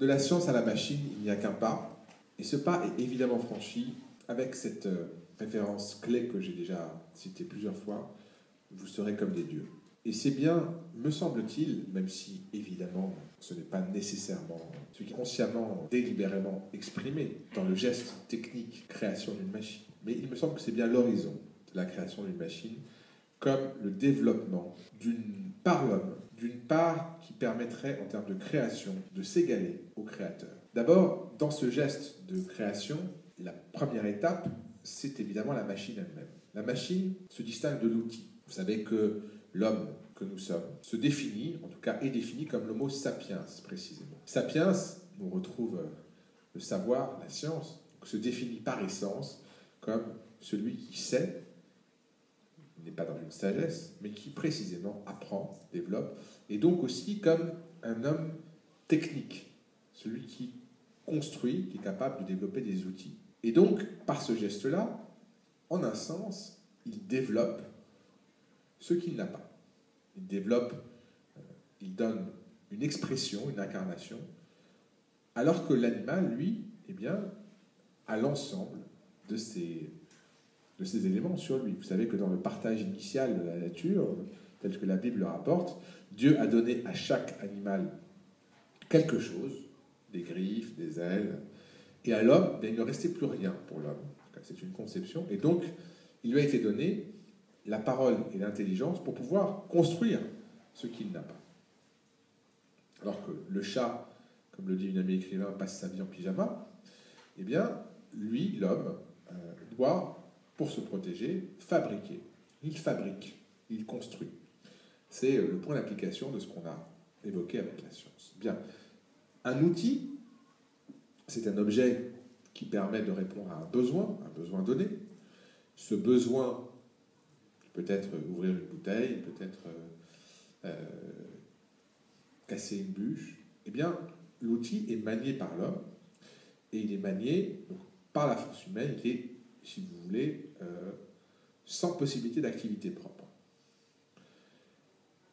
De la science à la machine, il n'y a qu'un pas. Et ce pas est évidemment franchi avec cette référence clé que j'ai déjà citée plusieurs fois. Vous serez comme des dieux. Et c'est bien, me semble-t-il, même si évidemment ce n'est pas nécessairement ce qui est consciemment, délibérément exprimé dans le geste technique création d'une machine, mais il me semble que c'est bien l'horizon de la création d'une machine comme le développement par l'homme, d'une part qui permettrait en termes de création de s'égaler au créateur. D'abord, dans ce geste de création, la première étape, c'est évidemment la machine elle-même. La machine se distingue de l'outil. Vous savez que l'homme que nous sommes se définit, en tout cas est défini comme l'homo sapiens précisément. Sapiens, on retrouve le savoir, la science, se définit par essence comme celui qui sait, n'est pas dans une sagesse, mais qui précisément apprend, développe, et donc aussi comme un homme technique, celui qui construit, qui est capable de développer des outils. Et donc, par ce geste-là, en un sens, il développe ce qu'il n'a pas. Il développe, il donne une expression, une incarnation, alors que l'animal, lui, eh bien, a l'ensemble de ces éléments sur lui. Vous savez que dans le partage initial de la nature, tel que la Bible le rapporte, Dieu a donné à chaque animal quelque chose, des griffes, des ailes, et à l'homme, il ne restait plus rien pour l'homme. C'est une conception. Et donc, il lui a été donné la parole et l'intelligence pour pouvoir construire ce qu'il n'a pas. Alors que le chat, comme le dit une amie écrivain, passe sa vie en pyjama, eh bien, lui, l'homme, doit, pour se protéger, fabriquer. Il fabrique, il construit. C'est le point d'application de ce qu'on a évoqué avec la science. Bien, un outil, c'est un objet qui permet de répondre à un besoin donné. Ce besoin peut être ouvrir une bouteille, peut-être casser une bûche. Eh bien, l'outil est manié par l'homme et il est manié donc, par la force humaine qui est, si vous voulez, sans possibilité d'activité propre.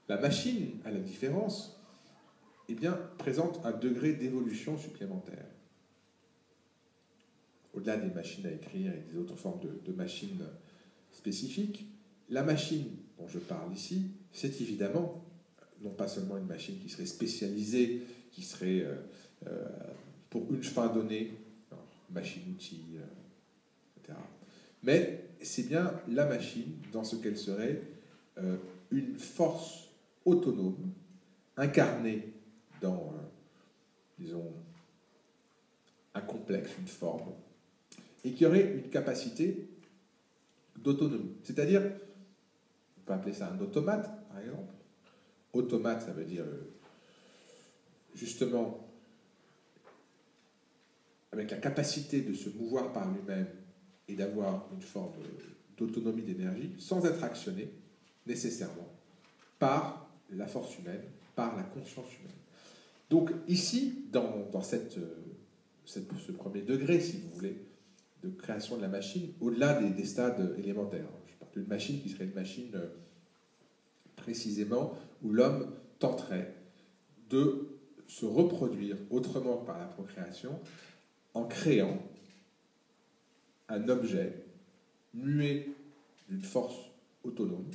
La machine, à la différence, eh bien, présente un degré d'évolution supplémentaire. Au-delà des machines à écrire et des autres formes de machines spécifiques, la machine dont je parle ici, c'est évidemment non pas seulement une machine qui serait spécialisée, qui serait pour une fin donnée, machine-outil, etc. Mais c'est bien la machine dans ce qu'elle serait une force autonome, incarnée dans, disons, un complexe, une forme, et qui aurait une capacité d'autonomie. C'est-à-dire, on peut appeler ça un automate, par exemple. Automate, ça veut dire justement avec la capacité de se mouvoir par lui-même et d'avoir une forme d'autonomie d'énergie, sans être actionné nécessairement par la force humaine, par la conscience humaine. Donc ici, dans ce premier degré, si vous voulez, de création de la machine, au-delà des stades élémentaires, je parle d'une machine qui serait une machine précisément où l'homme tenterait de se reproduire autrement par la procréation en créant un objet muet d'une force autonome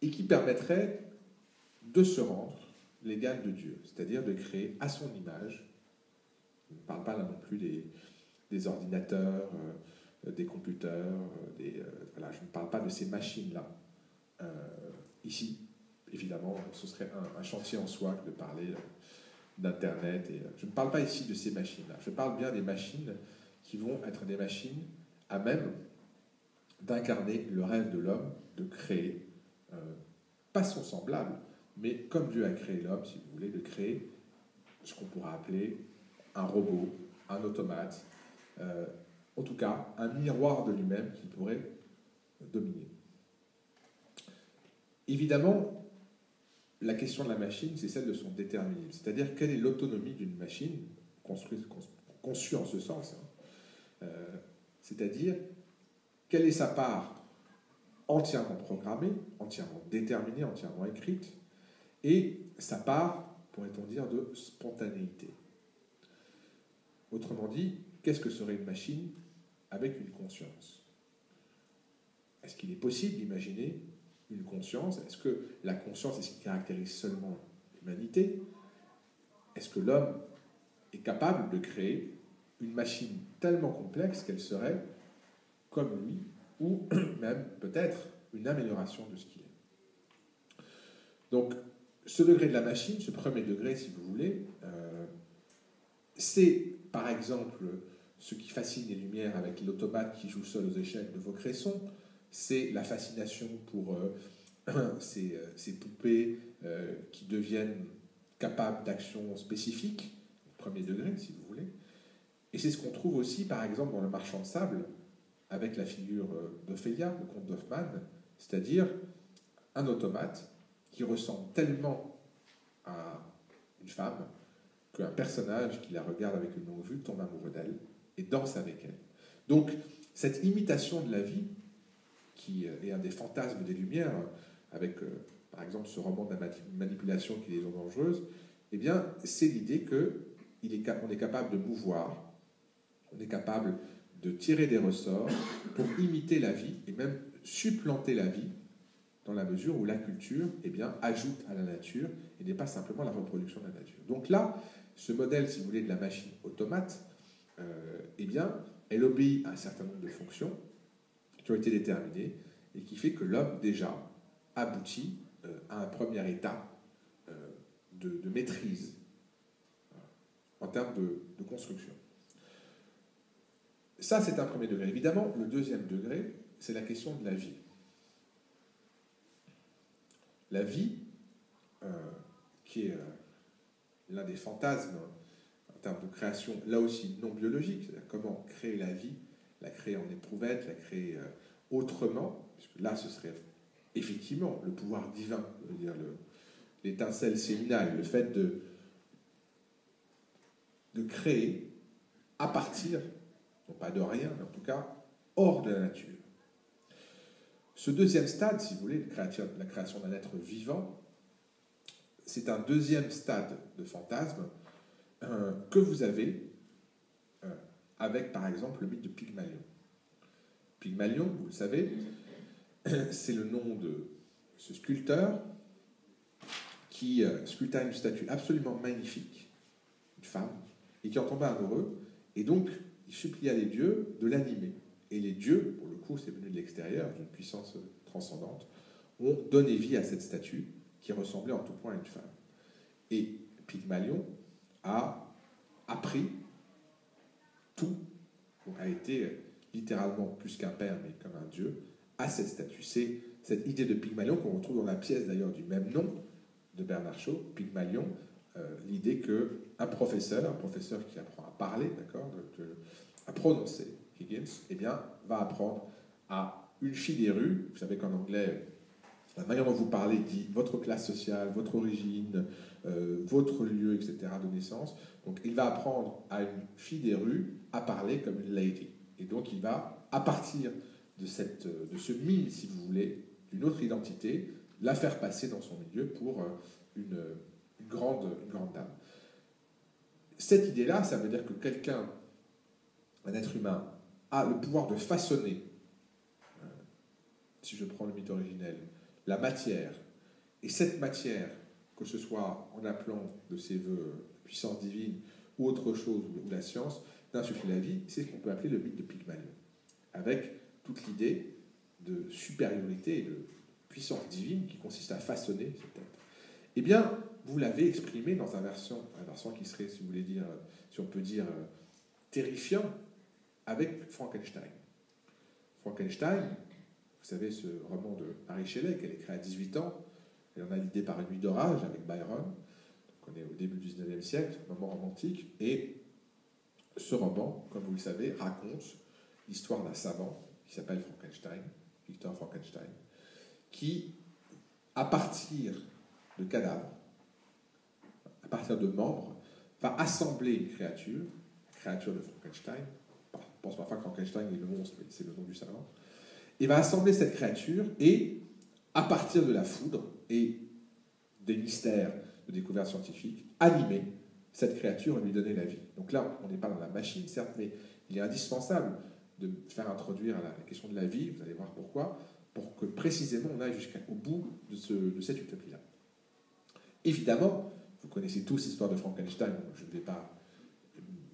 et qui permettrait de se rendre l'égal de Dieu, c'est-à-dire de créer à son image. Je ne parle pas là non plus des ordinateurs, des computers, voilà, je ne parle pas de ces machines-là. Ici, évidemment, ce serait un chantier en soi que de parler d'Internet. Je ne parle pas ici de ces machines-là. Je parle bien des machines qui vont être des machines à même d'incarner le rêve de l'homme, de créer, pas son semblable, mais comme Dieu a créé l'homme, si vous voulez, de créer ce qu'on pourra appeler un robot, un automate, en tout cas un miroir de lui-même qui pourrait dominer. Évidemment, la question de la machine, c'est celle de son déterminisme, c'est-à-dire quelle est l'autonomie d'une machine conçue en ce sens, c'est-à-dire quelle est sa part entièrement programmée, entièrement déterminée, entièrement écrite, et sa part, pourrait-on dire, de spontanéité. Autrement dit, qu'est-ce que serait une machine avec une conscience? Est-ce qu'il est possible d'imaginer une conscience? Est-ce que la conscience est ce qui caractérise seulement l'humanité? Est-ce que l'homme est capable de créer une machine tellement complexe qu'elle serait comme lui, ou même peut-être une amélioration de ce qu'il est? Donc, ce degré de la machine, ce premier degré, si vous voulez, c'est par exemple ce qui fascine les Lumières avec l'automate qui joue seul aux échecs de Vaucresson, c'est la fascination pour ces poupées qui deviennent capables d'actions spécifiques, premier degré si vous voulez, et c'est ce qu'on trouve aussi par exemple dans Le Marchand de sable avec la figure d'Ophélia, le comte d'Hoffmann, c'est-à-dire un automate qui ressemble tellement à une femme qu'un personnage qui la regarde avec une longue vue tombe amoureux d'elle et danse avec elle. Donc, cette imitation de la vie, qui est un des fantasmes des Lumières, avec, par exemple, ce roman de la manipulation qui est Les eaux dangereuses, eh bien, c'est l'idée qu'on est capable de mouvoir, on est capable de tirer des ressorts pour imiter la vie et même supplanter la vie dans la mesure où la culture eh bien, ajoute à la nature et n'est pas simplement la reproduction de la nature. Donc là, ce modèle, si vous voulez, de la machine automate, eh bien, elle obéit à un certain nombre de fonctions qui ont été déterminées et qui fait que l'homme, déjà, aboutit à un premier état de maîtrise en termes de construction. Ça, c'est un premier degré. Évidemment, le deuxième degré, c'est la question de la vie. La vie, qui est l'un des fantasmes en termes de création, là aussi non biologique, c'est-à-dire comment créer la vie, la créer en éprouvette, la créer autrement, puisque là, ce serait effectivement le pouvoir divin, je veux dire l'étincelle séminale, le fait de créer à partir, non pas de rien, mais en tout cas hors de la nature. Ce deuxième stade, si vous voulez, la création d'un être vivant, c'est un deuxième stade de fantasme que vous avez avec, par exemple, le mythe de Pygmalion. Pygmalion, vous le savez, c'est le nom de ce sculpteur qui sculpta une statue absolument magnifique, une femme, et qui en tomba amoureux, et donc il supplia les dieux de l'animer. Et les dieux, pour le coup, c'est venu de l'extérieur, d'une puissance transcendante, ont donné vie à cette statue qui ressemblait en tout point à une femme. Et Pygmalion a appris tout, donc a été littéralement plus qu'un père, mais comme un dieu, à cette statue. C'est cette idée de Pygmalion qu'on retrouve dans la pièce d'ailleurs du même nom de Bernard Shaw, Pygmalion, l'idée qu'un professeur qui apprend à parler, d'accord, à prononcer Higgins, eh bien, va apprendre à une fille des rues, vous savez qu'en anglais, la manière dont vous parlez dit votre classe sociale, votre origine, votre lieu, etc., de naissance. Donc, il va apprendre à une fille des rues à parler comme une lady. Et donc, il va, à partir de ce mime, si vous voulez, d'une autre identité, la faire passer dans son milieu pour une grande dame. Cette idée-là, ça veut dire que quelqu'un, un être humain, a le pouvoir de façonner, si je prends le mythe originel, la matière, et cette matière, que ce soit en appelant de ses voeux puissance divine ou autre chose, ou la science, d'insuffler la vie, c'est ce qu'on peut appeler le mythe de Pygmalion, avec toute l'idée de supériorité et de puissance divine qui consiste à façonner cet être. Eh bien, vous l'avez exprimé dans un versant qui serait, si vous voulez dire, si on peut dire, terrifiant, avec Frankenstein. Frankenstein, vous savez, ce roman de Mary Shelley qu'elle écrit à 18 ans, elle en a l'idée par Une nuit d'orage avec Byron, donc on est au début du 19e siècle, un roman romantique, et ce roman, comme vous le savez, raconte l'histoire d'un savant qui s'appelle Frankenstein, Victor Frankenstein, qui, à partir de cadavres, à partir de membres, va assembler une créature, la créature de Frankenstein. On pense parfois que Frankenstein est le monstre, mais c'est le nom du savant. Il va assembler cette créature et, à partir de la foudre et des mystères de découverte scientifique, animer cette créature et lui donner la vie. Donc là, on n'est pas dans la machine, certes, mais il est indispensable de faire introduire à la question de la vie, vous allez voir pourquoi, pour que précisément on aille jusqu'au bout de cette utopie-là. Évidemment, vous connaissez tous l'histoire de Frankenstein, donc je ne vais pas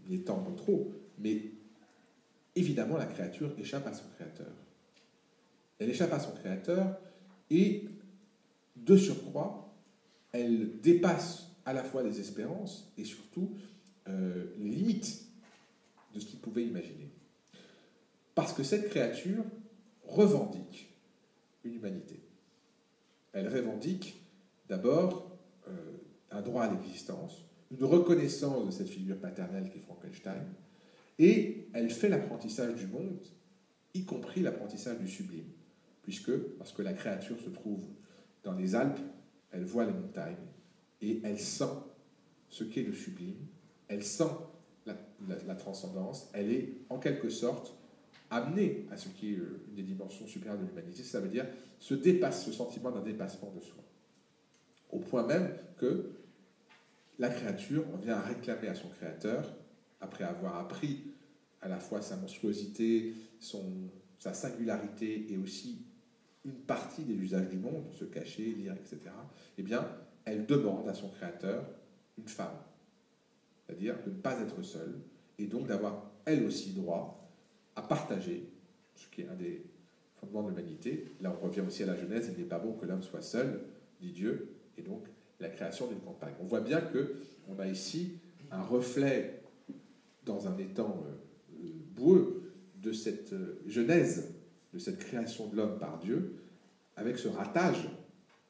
l'étendre trop, mais évidemment, la créature échappe à son créateur. Elle échappe à son créateur et, de surcroît, elle dépasse à la fois les espérances et surtout les limites de ce qu'il pouvait imaginer. Parce que cette créature revendique une humanité. Elle revendique d'abord un droit à l'existence, une reconnaissance de cette figure paternelle qu'est Frankenstein, et elle fait l'apprentissage du monde, y compris l'apprentissage du sublime, puisque, lorsque la créature se trouve dans les Alpes, elle voit les montagnes, et elle sent ce qu'est le sublime, elle sent la transcendance, elle est en quelque sorte amenée à ce qui est une des dimensions supérieures de l'humanité, ça veut dire ce sentiment d'un dépassement de soi. Au point même que la créature, on vient à réclamer à son créateur, après avoir appris à la fois sa monstruosité, sa singularité et aussi une partie des usages du monde, se cacher, lire, etc., eh bien, elle demande à son créateur une femme. C'est-à-dire de ne pas être seule, et donc d'avoir elle aussi droit à partager, ce qui est un des fondements de l'humanité. Là, on revient aussi à la Genèse, il n'est pas bon que l'homme soit seul, dit Dieu, et donc la création d'une compagne. On voit bien qu'on a ici un reflet dans un étang boueux de cette genèse, de cette création de l'homme par Dieu, avec ce ratage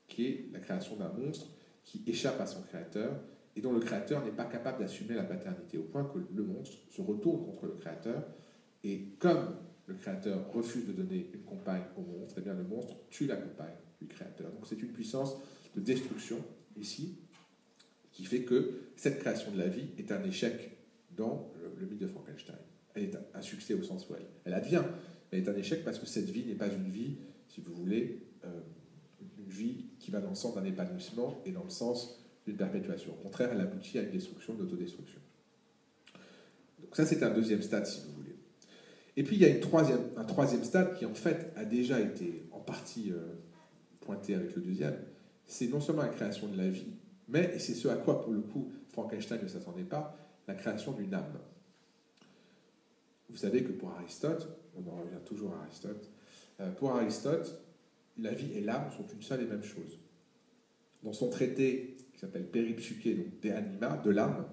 qui est la création d'un monstre qui échappe à son créateur et dont le créateur n'est pas capable d'assumer la paternité, au point que le monstre se retourne contre le créateur, et comme le créateur refuse de donner une compagne au monstre, eh bien le monstre tue la compagne du créateur. Donc c'est une puissance de destruction ici qui fait que cette création de la vie est un échec dans le mythe de Frankenstein. Elle est un succès au sens où elle advient, mais elle est un échec parce que cette vie n'est pas une vie, si vous voulez, une vie qui va dans le sens d'un épanouissement et dans le sens d'une perpétuation. Au contraire, elle aboutit à une destruction, une autodestruction. Donc ça, c'est un deuxième stade, si vous voulez. Et puis, il y a un troisième stade qui, en fait, a déjà été en partie pointé avec le deuxième. C'est non seulement la création de la vie, mais, et c'est ce à quoi, pour le coup, Frankenstein ne s'attendait pas, la création d'une âme. Vous savez que pour Aristote, on en revient toujours à Aristote, pour Aristote, la vie et l'âme sont une seule et même chose. Dans son traité qui s'appelle Péripsyché, donc De Anima, de l'âme,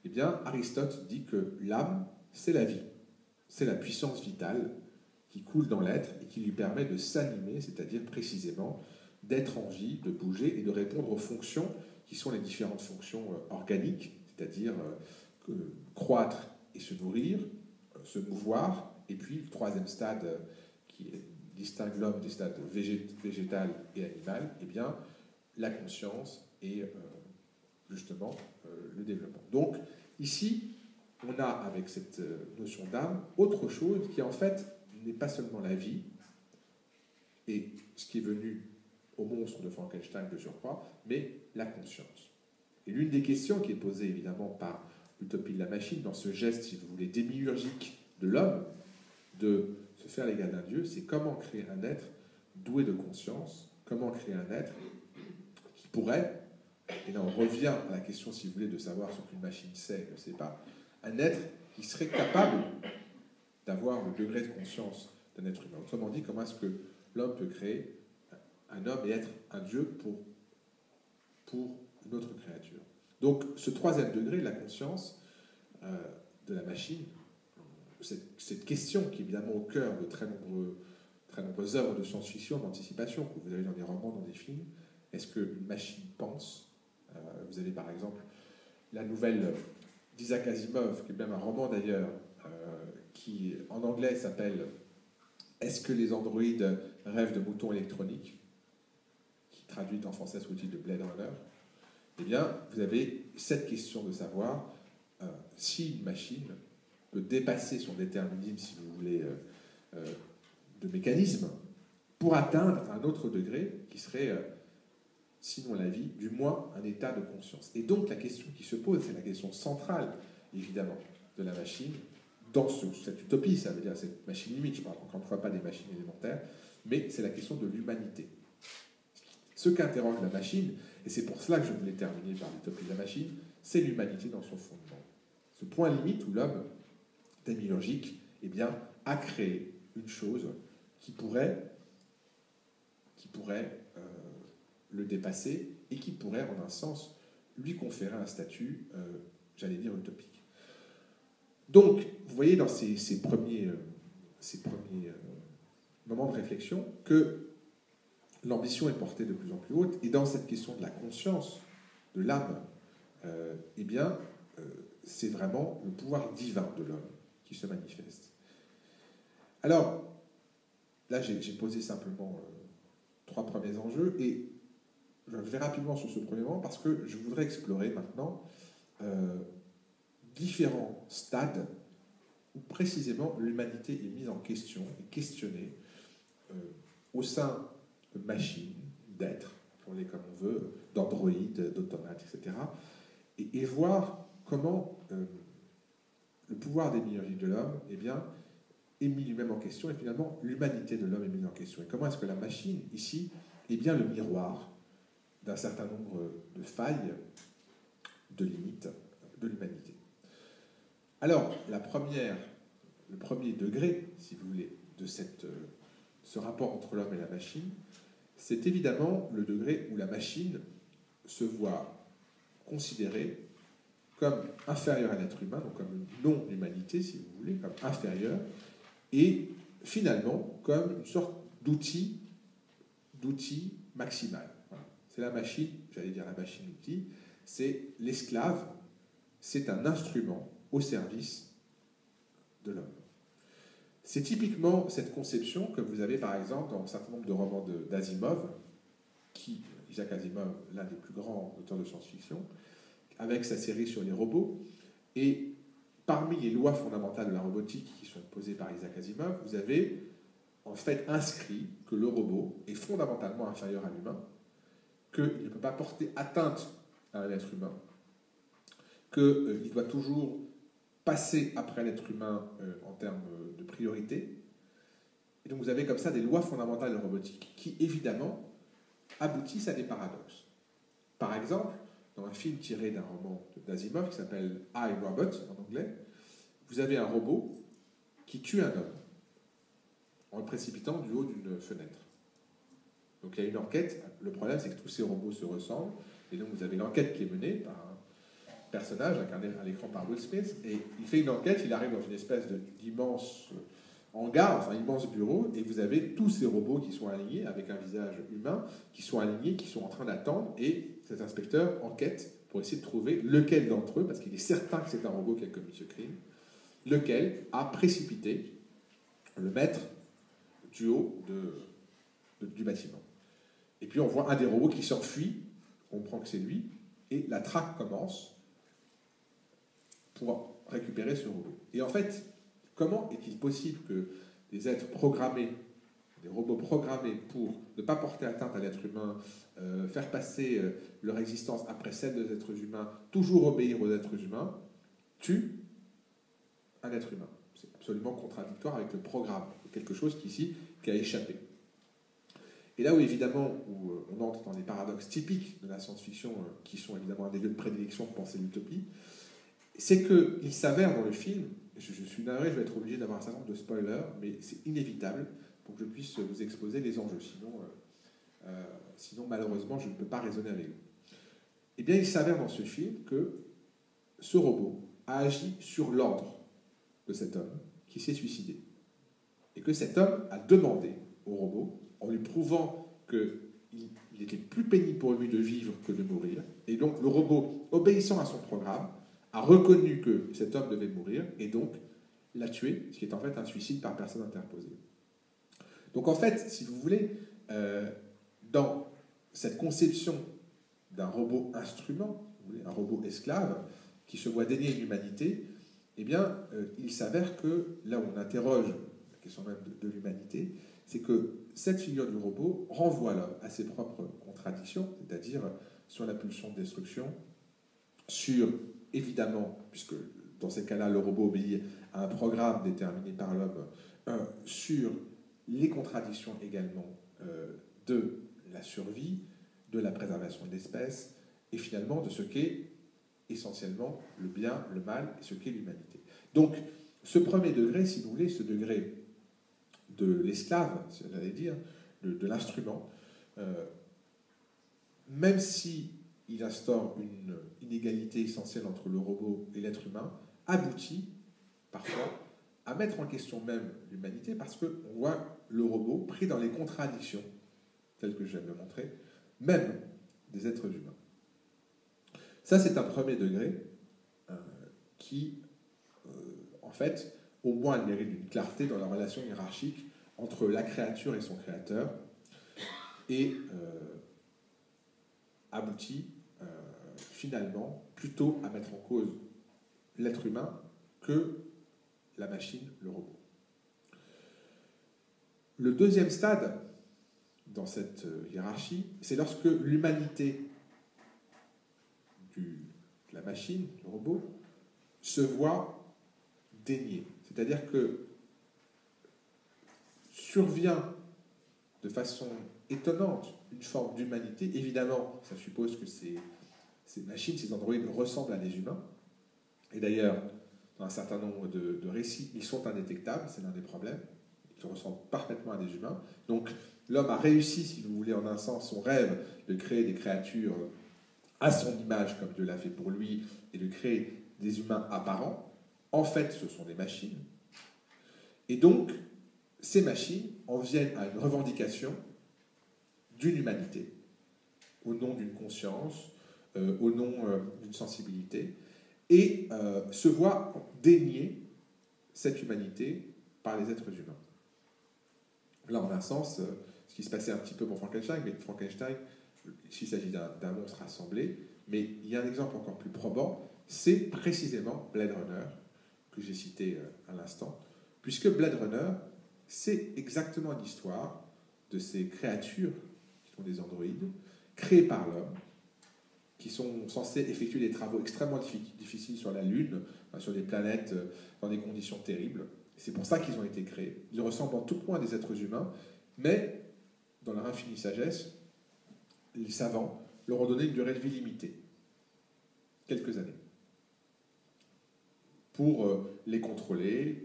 eh bien, Aristote dit que l'âme, c'est la vie. C'est la puissance vitale qui coule dans l'être et qui lui permet de s'animer, c'est-à-dire précisément d'être en vie, de bouger et de répondre aux fonctions qui sont les différentes fonctions organiques, c'est-à-dire croître et se nourrir, se mouvoir, et puis le troisième stade qui distingue l'homme des stades végétal et animal, eh bien, la conscience et justement le développement. Donc, ici, on a avec cette notion d'âme autre chose qui en fait n'est pas seulement la vie, et ce qui est venu au monstre de Frankenstein de surcroît, mais la conscience. Et l'une des questions qui est posée évidemment par l'utopie de la machine, dans ce geste, si vous voulez, démiurgique de l'homme, de se faire l'égal d'un Dieu, c'est comment créer un être doué de conscience, comment créer un être qui pourrait, et là on revient à la question, si vous voulez, de savoir ce qu'une machine sait, ne sait pas, un être qui serait capable d'avoir le degré de conscience d'un être humain. Autrement dit, comment est-ce que l'homme peut créer un homme et être un Dieu pour une autre créature. Donc ce troisième degré, la conscience de la machine, cette question qui est évidemment au cœur de très nombreuses œuvres de science-fiction, d'anticipation, que vous avez dans des romans, dans des films, est-ce qu'une machine pense vous avez par exemple la nouvelle d'Isaac Asimov, qui est même un roman d'ailleurs, qui en anglais s'appelle « Est-ce que les androïdes rêvent de moutons électroniques ?» qui traduit en français sous le titre de Blade Runner. Eh bien, vous avez cette question de savoir si une machine peut dépasser son déterminisme, si vous voulez, de mécanisme, pour atteindre un autre degré qui serait sinon la vie, du moins un état de conscience. Et donc la question qui se pose, c'est la question centrale, évidemment, de la machine, dans cette utopie, ça veut dire cette machine limite, je ne parle encore une fois pas des machines élémentaires, mais c'est la question de l'humanité. Ce qu'interroge la machine, et c'est pour cela que je voulais terminer par l'utopie de la machine, c'est l'humanité dans son fondement. Ce point limite où l'homme démiurgique, eh bien, a créé une chose qui pourrait le dépasser et qui pourrait, en un sens, lui conférer un statut, j'allais dire, utopique. Donc, vous voyez dans ces premiers moments de réflexion que l'ambition est portée de plus en plus haute, et dans cette question de la conscience, de l'âme, eh bien, c'est vraiment le pouvoir divin de l'homme qui se manifeste. Alors, là, j'ai posé simplement 3 premiers enjeux, et je vais rapidement sur ce premier moment parce que je voudrais explorer maintenant différents stades où précisément l'humanité est mise en question et questionnée au sein de machines, d'êtres, appelons-les comme on veut, d'androïdes, d'automates, etc. Et voir comment le pouvoir démiurgique de l'homme, eh bien, est mis lui-même en question, et finalement l'humanité de l'homme est mise en question. Et comment est-ce que la machine, ici, est bien le miroir d'un certain nombre de failles, de limites de l'humanité. Alors, le premier degré, si vous voulez, de ce rapport entre l'homme et la machine, c'est évidemment le degré où la machine se voit considérée comme inférieure à l'être humain, donc comme une non-humanité, si vous voulez, comme inférieure, et finalement comme une sorte d'outil maximal. Voilà. C'est la machine, j'allais dire la machine-outil, c'est l'esclave, c'est un instrument au service de l'homme. C'est typiquement cette conception que vous avez par exemple dans un certain nombre de romans d'Asimov, Isaac Asimov, l'un des plus grands auteurs de science-fiction, avec sa série sur les robots. Et parmi les lois fondamentales de la robotique qui sont posées par Isaac Asimov, vous avez en fait inscrit que le robot est fondamentalement inférieur à l'humain, qu'il ne peut pas porter atteinte à un être humain, qu'il doit toujours passer après l'être humain en termes de priorité. Et donc vous avez comme ça des lois fondamentales de la robotique qui, évidemment, aboutissent à des paradoxes. Par exemple, dans un film tiré d'un roman d'Asimov qui s'appelle I, Robot en anglais, vous avez un robot qui tue un homme en le précipitant du haut d'une fenêtre. Donc il y a une enquête. Le problème, c'est que tous ces robots se ressemblent. Et donc vous avez l'enquête qui est menée par un personnage incarné à l'écran par Will Smith. Et il fait une enquête, il arrive dans une espèce d'immense hangar, enfin immense bureau, et vous avez tous ces robots qui sont alignés avec un visage humain, qui sont alignés, qui sont en train d'attendre. Et cet inspecteur enquête pour essayer de trouver lequel d'entre eux, parce qu'il est certain que c'est un robot qui a commis ce crime, lequel a précipité le maître du haut du bâtiment. Et puis on voit un des robots qui s'enfuit, on comprend que c'est lui, et la traque commence pour récupérer ce robot. Et en fait, comment est-il possible que des êtres programmés, des robots programmés pour ne pas porter atteinte à l'être humain, faire passer leur existence après celle des êtres humains, toujours obéir aux êtres humains, tuent un être humain? C'est absolument contradictoire avec le programme. Quelque chose qui a échappé. Et là où évidemment où on entre dans des paradoxes typiques de la science-fiction, qui sont évidemment un des lieux de prédilection pour penser l'utopie, c'est qu'il s'avère dans le film, je suis navré, je vais être obligé d'avoir un certain nombre de spoilers, mais c'est inévitable pour que je puisse vous exposer les enjeux. Sinon malheureusement, je ne peux pas raisonner avec vous. Eh bien, il s'avère dans ce film que ce robot a agi sur l'ordre de cet homme qui s'est suicidé. Et que cet homme a demandé au robot, en lui prouvant qu'il était plus pénible pour lui de vivre que de mourir. Et donc le robot, obéissant à son programme, a reconnu que cet homme devait mourir et donc l'a tué, ce qui est en fait un suicide par personne interposée. Donc en fait, si vous voulez, dans cette conception d'un robot instrument, un robot esclave, qui se voit dénier l'humanité, eh bien, il s'avère que là où on interroge la question même de l'humanité, c'est que cette figure du robot renvoie l'homme à ses propres contradictions, c'est-à-dire sur la pulsion de destruction, sur, évidemment, puisque dans ces cas-là, le robot obéit à un programme déterminé par l'homme, sur les contradictions également de la survie, de la préservation de l'espèce, et finalement de ce qu'est essentiellement le bien, le mal, et ce qu'est l'humanité. Donc, ce premier degré, si vous voulez, ce degré de l'esclave, j'allais dire, de l'instrument, même si il instaure une inégalité essentielle entre le robot et l'être humain, aboutit parfois à mettre en question même l'humanité, parce qu'on voit le robot pris dans les contradictions, telles que je viens de le montrer, même des êtres humains. Ça, c'est un premier degré qui, en fait, au moins, le mérite d'une clarté dans la relation hiérarchique entre la créature et son créateur, et aboutit finalement plutôt à mettre en cause l'être humain que la machine, le robot. Le deuxième stade dans cette hiérarchie, c'est lorsque l'humanité de la machine, le robot, se voit déniée. C'est-à-dire que survient de façon étonnante une forme d'humanité. Évidemment, ça suppose que ces machines, ces androïdes ressemblent à des humains. Et d'ailleurs, dans un certain nombre de récits, ils sont indétectables, c'est l'un des problèmes. Ils ressemblent parfaitement à des humains. Donc, l'homme a réussi, si vous voulez, en un sens, son rêve de créer des créatures à son image, comme Dieu l'a fait pour lui, et de créer des humains apparents. En fait, ce sont des machines. Et donc, ces machines en viennent à une revendication d'une humanité, au nom d'une conscience, au nom d'une sensibilité, et se voient dénier cette humanité par les êtres humains. Là, en un sens, ce qui se passait un petit peu pour Frankenstein, mais Frankenstein, ici il s'agit d'un monstre assemblé, mais il y a un exemple encore plus probant, c'est précisément Blade Runner, que j'ai cité à l'instant, puisque Blade Runner, c'est exactement l'histoire de ces créatures qui sont des androïdes, créées par l'homme, qui sont censés effectuer des travaux extrêmement difficiles sur la Lune, sur des planètes dans des conditions terribles. C'est pour ça qu'ils ont été créés. Ils ressemblent en tout point à des êtres humains, mais dans leur infinie sagesse, les savants leur ont donné une durée de vie limitée, quelques années, pour les contrôler,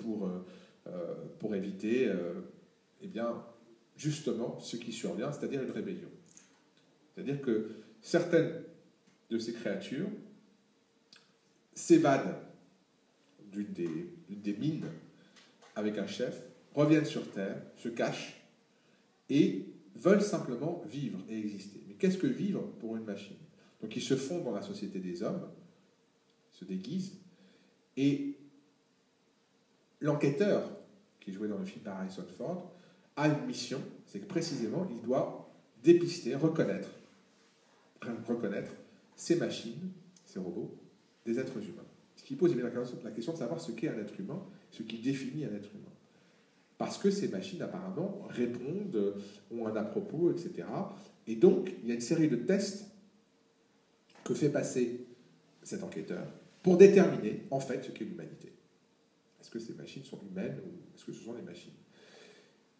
pour éviter, eh bien, justement, ce qui survient, c'est-à-dire une rébellion. C'est-à-dire que certaines de ces créatures s'évadent d'une des mines avec un chef, reviennent sur Terre, se cachent et veulent simplement vivre et exister. Mais qu'est-ce que vivre pour une machine? Donc ils se fondent dans la société des hommes, se déguisent, et l'enquêteur, qui est joué dans le film par Harrison Ford, a une mission, c'est que précisément il doit dépister, reconnaître ces machines, ces robots, des êtres humains. Ce qui pose la question de savoir ce qu'est un être humain, ce qui définit un être humain. Parce que ces machines, apparemment, répondent, ont un à-propos, etc. Et donc, il y a une série de tests que fait passer cet enquêteur pour déterminer, en fait, ce qu'est l'humanité. Est-ce que ces machines sont humaines ou est-ce que ce sont des machines?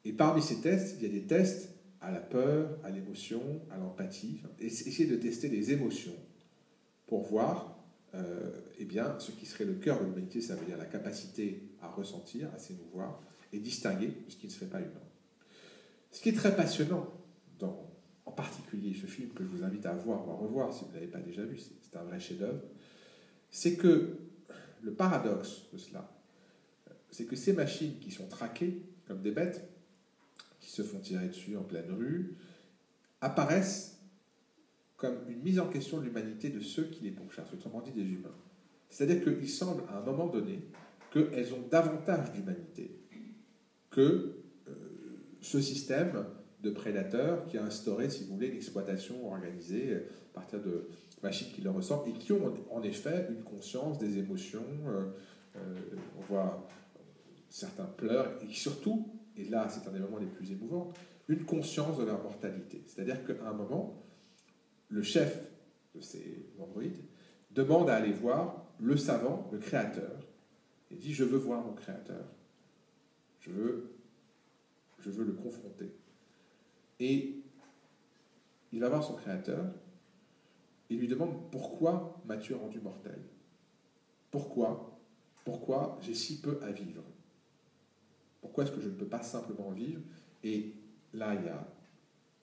Et parmi ces tests, il y a des tests à la peur, à l'émotion, à l'empathie, essayer de tester les émotions pour voir eh bien, ce qui serait le cœur de l'humanité, ça veut dire la capacité à ressentir, à s'émouvoir, et distinguer ce qui ne serait pas humain. Ce qui est très passionnant, en particulier ce film que je vous invite à voir ou à revoir si vous ne l'avez pas déjà vu, c'est un vrai chef-d'œuvre, c'est que le paradoxe de cela, c'est que ces machines qui sont traquées comme des bêtes, qui se font tirer dessus en pleine rue, apparaissent comme une mise en question de l'humanité de ceux qui les pourchassent, autrement dit des humains. C'est-à-dire qu'il semble à un moment donné qu'elles ont davantage d'humanité que ce système de prédateurs qui a instauré, si vous voulez, l'exploitation organisée à partir de machines qui leur ressemblent et qui ont en effet une conscience, des émotions. On voit certains pleurent et surtout, et là c'est un des moments les plus émouvants, une conscience de leur mortalité. C'est-à-dire qu'à un moment, le chef de ces androïdes demande à aller voir le savant, le créateur, et dit « Je veux voir mon créateur, je veux le confronter ». Et il va voir son créateur, et lui demande « Pourquoi m'as-tu rendu mortel ? Pourquoi j'ai si peu à vivre ? Pourquoi est-ce que je ne peux pas simplement vivre ?» Et là, il y a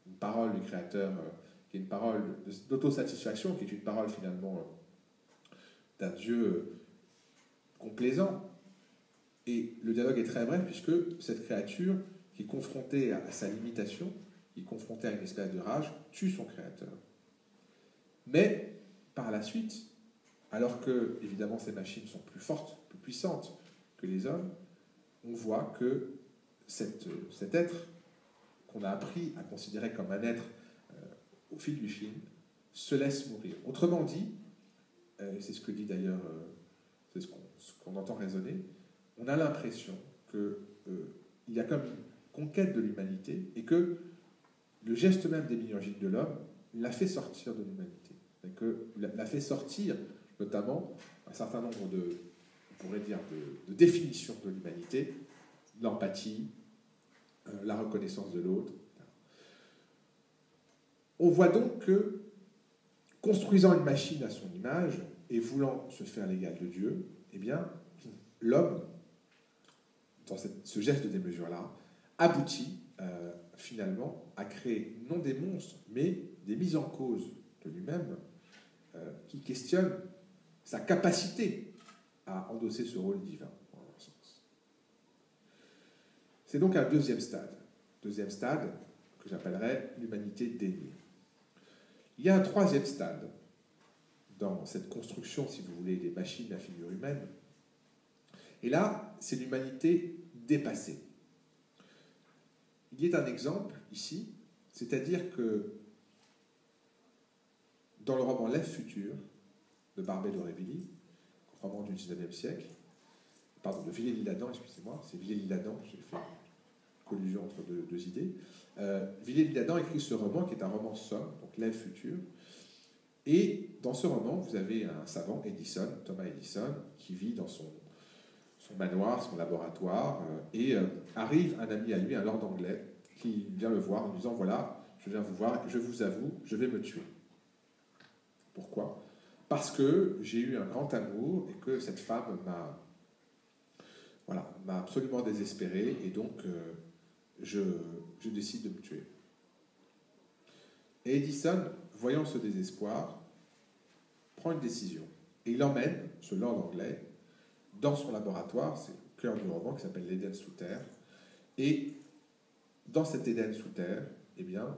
une parole du créateur qui est une parole d'autosatisfaction, qui est une parole finalement d'un Dieu complaisant. Et le dialogue est très bref, puisque cette créature, qui est confrontée à sa limitation, qui est confrontée à une espèce de rage, tue son créateur. Mais, par la suite, alors que, évidemment, ces machines sont plus fortes, plus puissantes que les hommes, on voit que cet être qu'on a appris à considérer comme un être au fil du film se laisse mourir. Autrement dit, c'est ce que dit d'ailleurs, c'est ce qu'on entend résonner, on a l'impression qu'il y a comme une conquête de l'humanité et que le geste même des minorgiques de l'homme l'a fait sortir de l'humanité. Et que l'a fait sortir, notamment, un certain nombre on pourrait dire, de définitions de l'humanité, l'empathie, la reconnaissance de l'autre. On voit donc que, construisant une machine à son image et voulant se faire l'égal de Dieu, eh bien, l'homme, dans ce geste de démesure-là, aboutit finalement à créer non des monstres, mais des mises en cause de lui-même qui questionnent sa capacité à endosser ce rôle divin, en un sens. C'est donc un deuxième stade que j'appellerais l'humanité dénuée. Il y a un troisième stade dans cette construction, si vous voulez, des machines à figure humaine. Et là, c'est l'humanité dépassée. Il y a un exemple ici, c'est-à-dire que dans le roman L'Ève future de Barbey d'Aurevilly, roman du XIXe siècle, pardon, de Villers-L'Isle-Adam, excusez-moi, c'est Villers-L'Isle-Adam, j'ai fait une collusion entre deux idées. Villers-L'Isle-Adam écrit ce roman qui est un roman somme, donc L'Ève future. Et dans ce roman, vous avez un savant, Edison, Thomas Edison, qui vit dans son manoir, son laboratoire, et arrive un ami à lui, un lord anglais, qui vient le voir en lui disant « Voilà, je viens vous voir, je vous avoue, je vais me tuer. » Pourquoi ? Parce que j'ai eu un grand amour et que cette femme m'a absolument désespéré, et donc je décide de me tuer. Et Edison, voyant ce désespoir, prend une décision. Et il emmène ce lord anglais dans son laboratoire, c'est le cœur du roman qui s'appelle l'Éden sous terre. Et dans cet Éden sous terre, eh bien,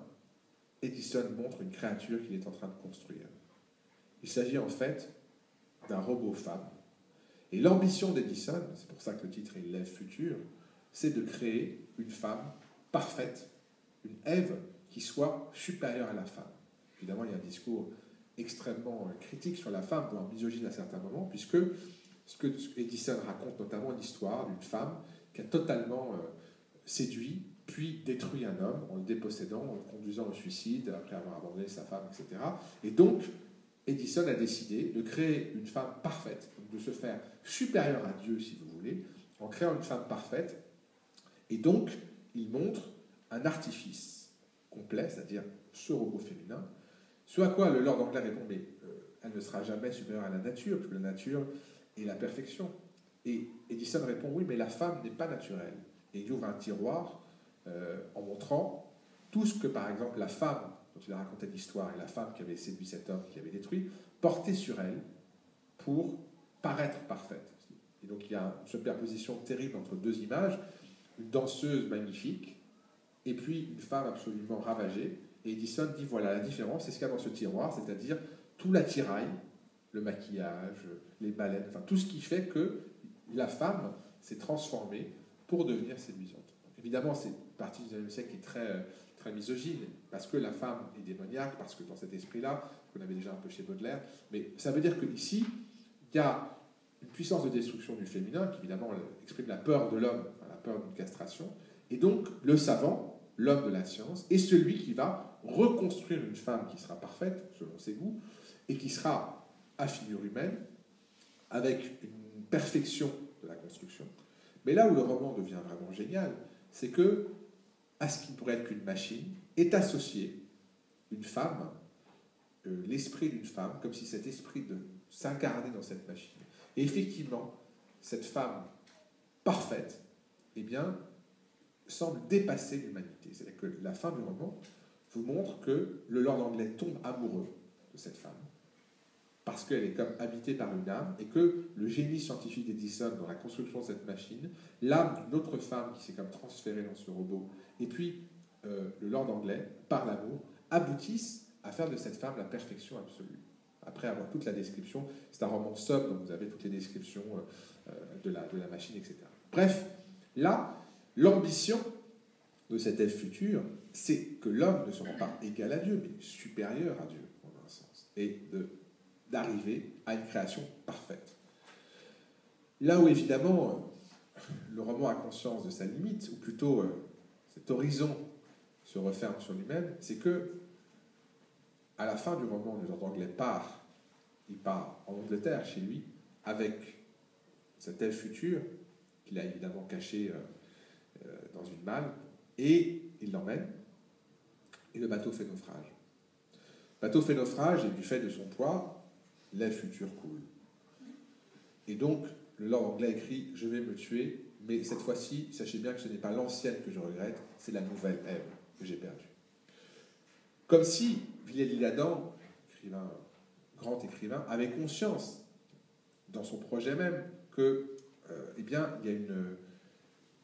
Edison montre une créature qu'il est en train de construire. Il s'agit en fait d'un robot femme. Et l'ambition d'Edison, c'est pour ça que le titre est L'Ève future, c'est de créer une femme parfaite, une Ève qui soit supérieure à la femme. Évidemment, il y a un discours extrêmement critique sur la femme, voire misogyne à certains moments, puisque ce que Edison raconte notamment l'histoire d'une femme qui a totalement séduit, puis détruit un homme en le dépossédant, en le conduisant au suicide, après avoir abandonné sa femme, etc. Et donc, Edison a décidé de créer une femme parfaite, de se faire supérieure à Dieu, si vous voulez, en créant une femme parfaite. Et donc, il montre un artifice complet, c'est-à-dire ce robot féminin, ce à quoi le lord anglais répond, mais elle ne sera jamais supérieure à la nature, puisque la nature est la perfection. Et Edison répond, oui, mais la femme n'est pas naturelle. Et il ouvre un tiroir en montrant tout ce que, par exemple, la femme, dont il a raconté l'histoire, et la femme qui avait séduit cet homme, qui avait détruit, portait sur elle pour paraître parfaite. Et donc il y a une superposition terrible entre deux images, une danseuse magnifique, et puis une femme absolument ravagée. Et Edison dit, voilà, la différence, c'est ce qu'il y a dans ce tiroir, c'est-à-dire tout l'attirail, le maquillage, les baleines, enfin tout ce qui fait que la femme s'est transformée pour devenir séduisante. Donc, évidemment, c'est une partie du XIXe siècle qui est très, très misogyne, parce que la femme est démoniaque, parce que dans cet esprit-là, qu'on avait déjà un peu chez Baudelaire, mais ça veut dire qu'ici, il y a une puissance de destruction du féminin, qui évidemment exprime la peur de l'homme, la peur d'une castration, Et donc, le savant, l'homme de la science, est celui qui va reconstruire une femme qui sera parfaite, selon ses goûts, et qui sera à figure humaine, avec une perfection de la construction. Mais là où le roman devient vraiment génial, c'est que, à ce qui ne pourrait être qu'une machine, est associée une femme, l'esprit d'une femme, comme si cet esprit s'incarnait dans cette machine. Et effectivement, cette femme parfaite, eh bien, semble dépasser l'humanité. C'est-à-dire que la fin du roman vous montre que le lord anglais tombe amoureux de cette femme, parce qu'elle est comme habitée par une âme, et que le génie scientifique d'Edison dans la construction de cette machine, l'âme d'une autre femme qui s'est comme transférée dans ce robot, et puis le lord anglais, par l'amour, aboutissent à faire de cette femme la perfection absolue. Après avoir toute la description, c'est un roman sobre, donc vous avez toutes les descriptions de la machine, etc. Bref, là, l'ambition de cet elfe futur, c'est que l'homme ne sera pas égal à Dieu, mais supérieur à Dieu, en un sens, et d'arriver à une création parfaite. Là où, évidemment, le roman a conscience de sa limite, ou plutôt cet horizon se referme sur lui-même, c'est que, à la fin du roman, le lord anglais part, il part en Angleterre, chez lui, avec cet elfe futur, qu'il a évidemment caché dans une malle, et il l'emmène, et le bateau fait naufrage. Le bateau fait naufrage, et du fait de son poids, l'elfe futur coule. Et donc, le lord anglais écrit « Je vais me tuer, mais cette fois-ci, sachez bien que ce n'est pas l'ancienne que je regrette, c'est la nouvelle Ève que j'ai perdue. » Comme si Villèle-l'Isle-Adam, grand écrivain, avait conscience, dans son projet même, que, eh bien, il y a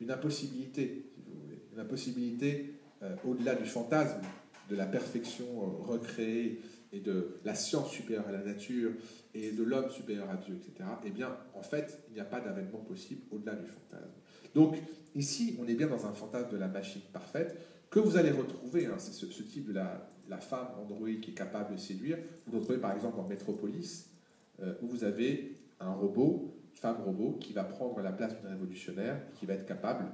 une impossibilité, si vous voulez, une impossibilité au-delà du fantasme, de la perfection recréée et de la science supérieure à la nature et de l'homme supérieur à Dieu, etc. Eh bien, en fait, il n'y a pas d'avènement possible au-delà du fantasme. Donc, ici, on est bien dans un fantasme de la machine parfaite que vous allez retrouver, hein, c'est ce type de la femme androïde qui est capable de séduire. Vous le retrouvez par exemple dans Metropolis, où vous avez un robot, une femme robot, qui va prendre la place d'une révolutionnaire, qui va être capable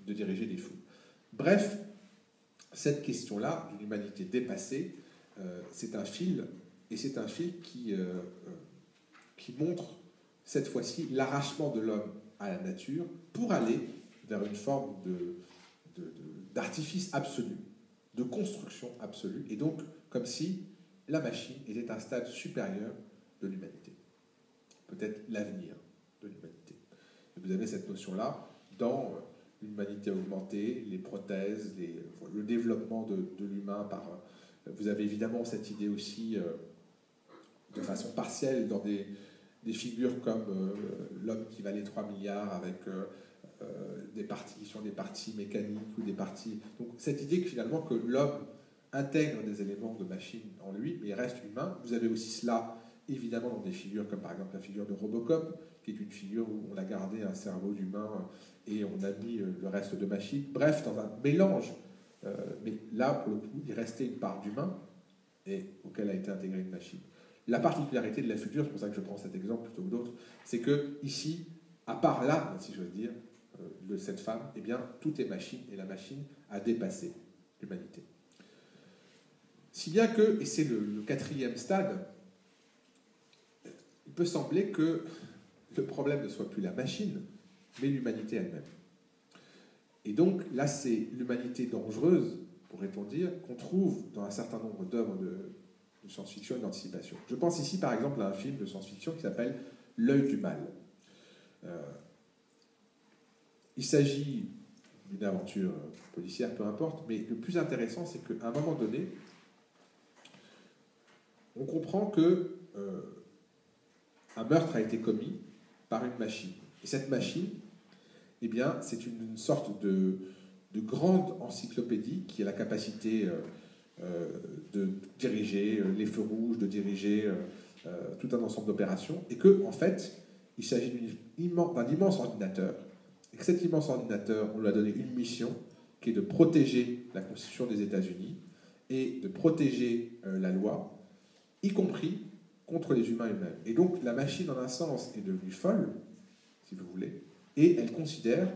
de diriger des foules. Bref, cette question-là, d'une humanité dépassée, c'est un fil, et c'est un fil qui montre, cette fois-ci, l'arrachement de l'homme à la nature pour aller vers une forme d'artifice absolu, de construction absolue, et donc comme si la machine était un stade supérieur de l'humanité, peut-être l'avenir de l'humanité. Et vous avez cette notion-là dans l'humanité augmentée, les prothèses, le développement de l'humain par... Vous avez évidemment cette idée aussi, de façon partielle, dans des figures comme l'homme qui valait 3 milliards avec des parties qui sont des parties mécaniques ou des parties... Donc cette idée que finalement que l'homme intègre des éléments de machine en lui, mais il reste humain. Vous avez aussi cela évidemment dans des figures comme par exemple la figure de Robocop, qui est une figure où on a gardé un cerveau d'humain et on a mis le reste de machine. Bref, dans un mélange. Mais là, pour le coup, il restait une part d'humain et auquel a été intégrée une machine. La particularité de la future, c'est pour ça que je prends cet exemple plutôt que d'autres, c'est que ici, à part l'âme, si j'ose dire, de cette femme, eh bien, tout est machine, et la machine a dépassé l'humanité. Si bien que, et c'est le quatrième stade, il peut sembler que le problème ne soit plus la machine, mais l'humanité elle-même. Et donc, là, c'est l'humanité dangereuse, pourrait-on dire, qu'on trouve dans un certain nombre d'œuvres de science-fiction et d'anticipation. Je pense ici, par exemple, à un film de science-fiction qui s'appelle « L'œil du mal ». Il s'agit d'une aventure policière, peu importe, mais le plus intéressant, c'est qu'à un moment donné, on comprend que un meurtre a été commis par une machine. Et cette machine, eh bien, c'est une sorte de grande encyclopédie qui a la capacité de diriger les feux rouges, de diriger tout un ensemble d'opérations, et que, en fait, il s'agit d'un immense ordinateur, et que cet immense ordinateur, on lui a donné une mission, qui est de protéger la Constitution des États-Unis et de protéger la loi, y compris contre les humains eux-mêmes. Et donc, la machine, en un sens, est devenue folle, si vous voulez, et elle considère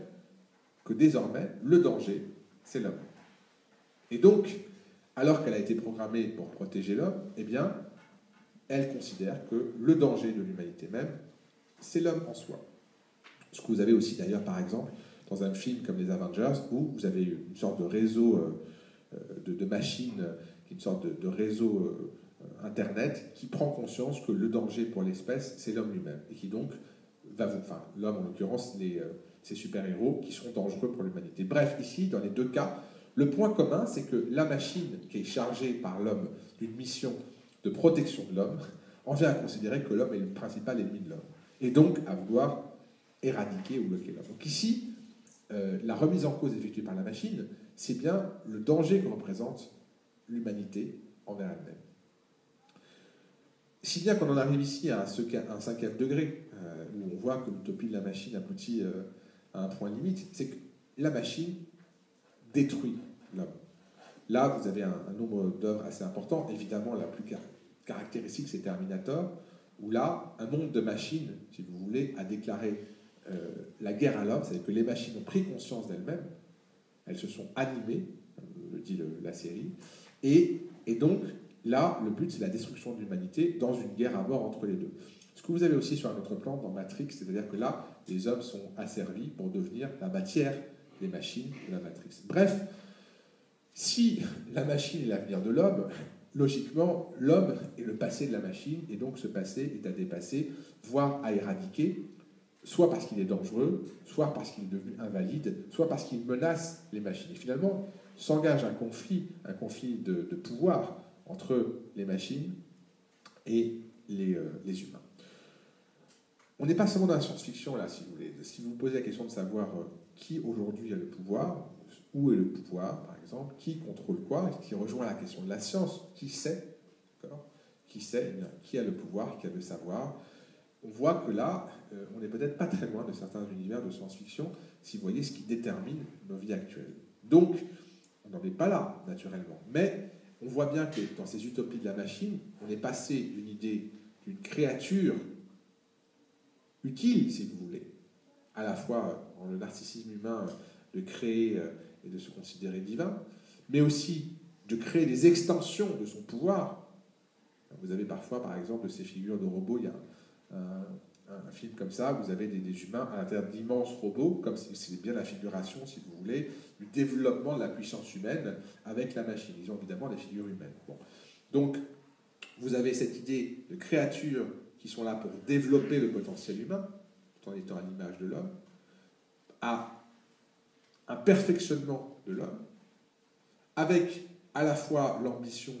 que désormais, le danger, c'est l'homme. Et donc, alors qu'elle a été programmée pour protéger l'homme, eh bien, elle considère que le danger de l'humanité même, c'est l'homme en soi. Ce que vous avez aussi d'ailleurs, par exemple, dans un film comme les Avengers, où vous avez une sorte de réseau de machines, une sorte de réseau Internet qui prend conscience que le danger pour l'espèce, c'est l'homme lui-même. Et qui donc enfin, l'homme en l'occurrence, ces super-héros qui sont dangereux pour l'humanité. Bref, ici, dans les deux cas, le point commun, c'est que la machine qui est chargée par l'homme d'une mission de protection de l'homme en vient à considérer que l'homme est le principal ennemi de l'homme. Et donc à vouloir éradiquer ou bloquer l'homme. Donc ici, la remise en cause effectuée par la machine, c'est bien le danger que représente l'humanité envers elle-même. Si bien qu'on en arrive ici à un cinquième degré, où on voit que l'utopie de la machine aboutit à un point limite, c'est que la machine détruit l'homme. Là, vous avez un nombre d'œuvres assez important. Évidemment, la plus caractéristique, c'est Terminator, où là, un monde de machines, si vous voulez, a déclaré la guerre à l'homme, c'est-à-dire que les machines ont pris conscience d'elles-mêmes, elles se sont animées, le dit la série, et donc, là, le but, c'est la destruction de l'humanité dans une guerre à mort entre les deux. Ce que vous avez aussi sur un autre plan dans Matrix, c'est-à-dire que là, les hommes sont asservis pour devenir la matière des machines de la Matrix. Bref, si la machine est l'avenir de l'homme, logiquement, l'homme est le passé de la machine, et donc ce passé est à dépasser, voire à éradiquer, soit parce qu'il est dangereux, soit parce qu'il est devenu invalide, soit parce qu'il menace les machines. Et finalement, s'engage un conflit de pouvoir entre les machines et les humains. On n'est pas seulement dans la science-fiction, là, si vous voulez. Si vous vous posez la question de savoir qui aujourd'hui a le pouvoir, où est le pouvoir, par exemple, qui contrôle quoi, qui rejoint la question de la science, qui sait, qui sait, qui a le pouvoir, qui a le savoir. On voit que là, on n'est peut-être pas très loin de certains univers de science-fiction, si vous voyez ce qui détermine nos vies actuelles. Donc, on n'en est pas là, naturellement. Mais on voit bien que dans ces utopies de la machine, on est passé d'une idée d'une créature utile, si vous voulez, à la fois dans le narcissisme humain de créer et de se considérer divin, mais aussi de créer des extensions de son pouvoir. Vous avez parfois, par exemple, ces figures de robots, il y a un film comme ça, vous avez des humains à l'intérieur d'immenses robots, comme c'est bien la figuration, si vous voulez, du développement de la puissance humaine avec la machine. Ils ont évidemment des figures humaines. Bon. Donc, vous avez cette idée de créatures qui sont là pour développer le potentiel humain, tout en étant à l'image de l'homme, à un perfectionnement de l'homme, avec à la fois l'ambition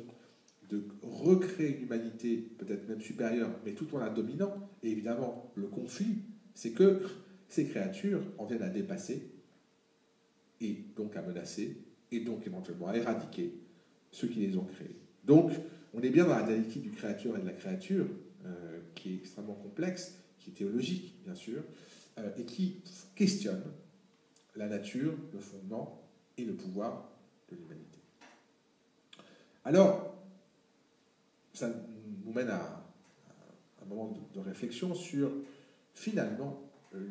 de recréer une humanité peut-être même supérieure, mais tout en la dominant. Et évidemment, le conflit, c'est que ces créatures en viennent à dépasser, et donc à menacer, et donc éventuellement à éradiquer ceux qui les ont créés. Donc, on est bien dans la dialectique du créateur et de la créature, qui est extrêmement complexe, qui est théologique, bien sûr, et qui questionne la nature, le fondement et le pouvoir de l'humanité. Alors, ça nous mène à un moment de réflexion sur, finalement,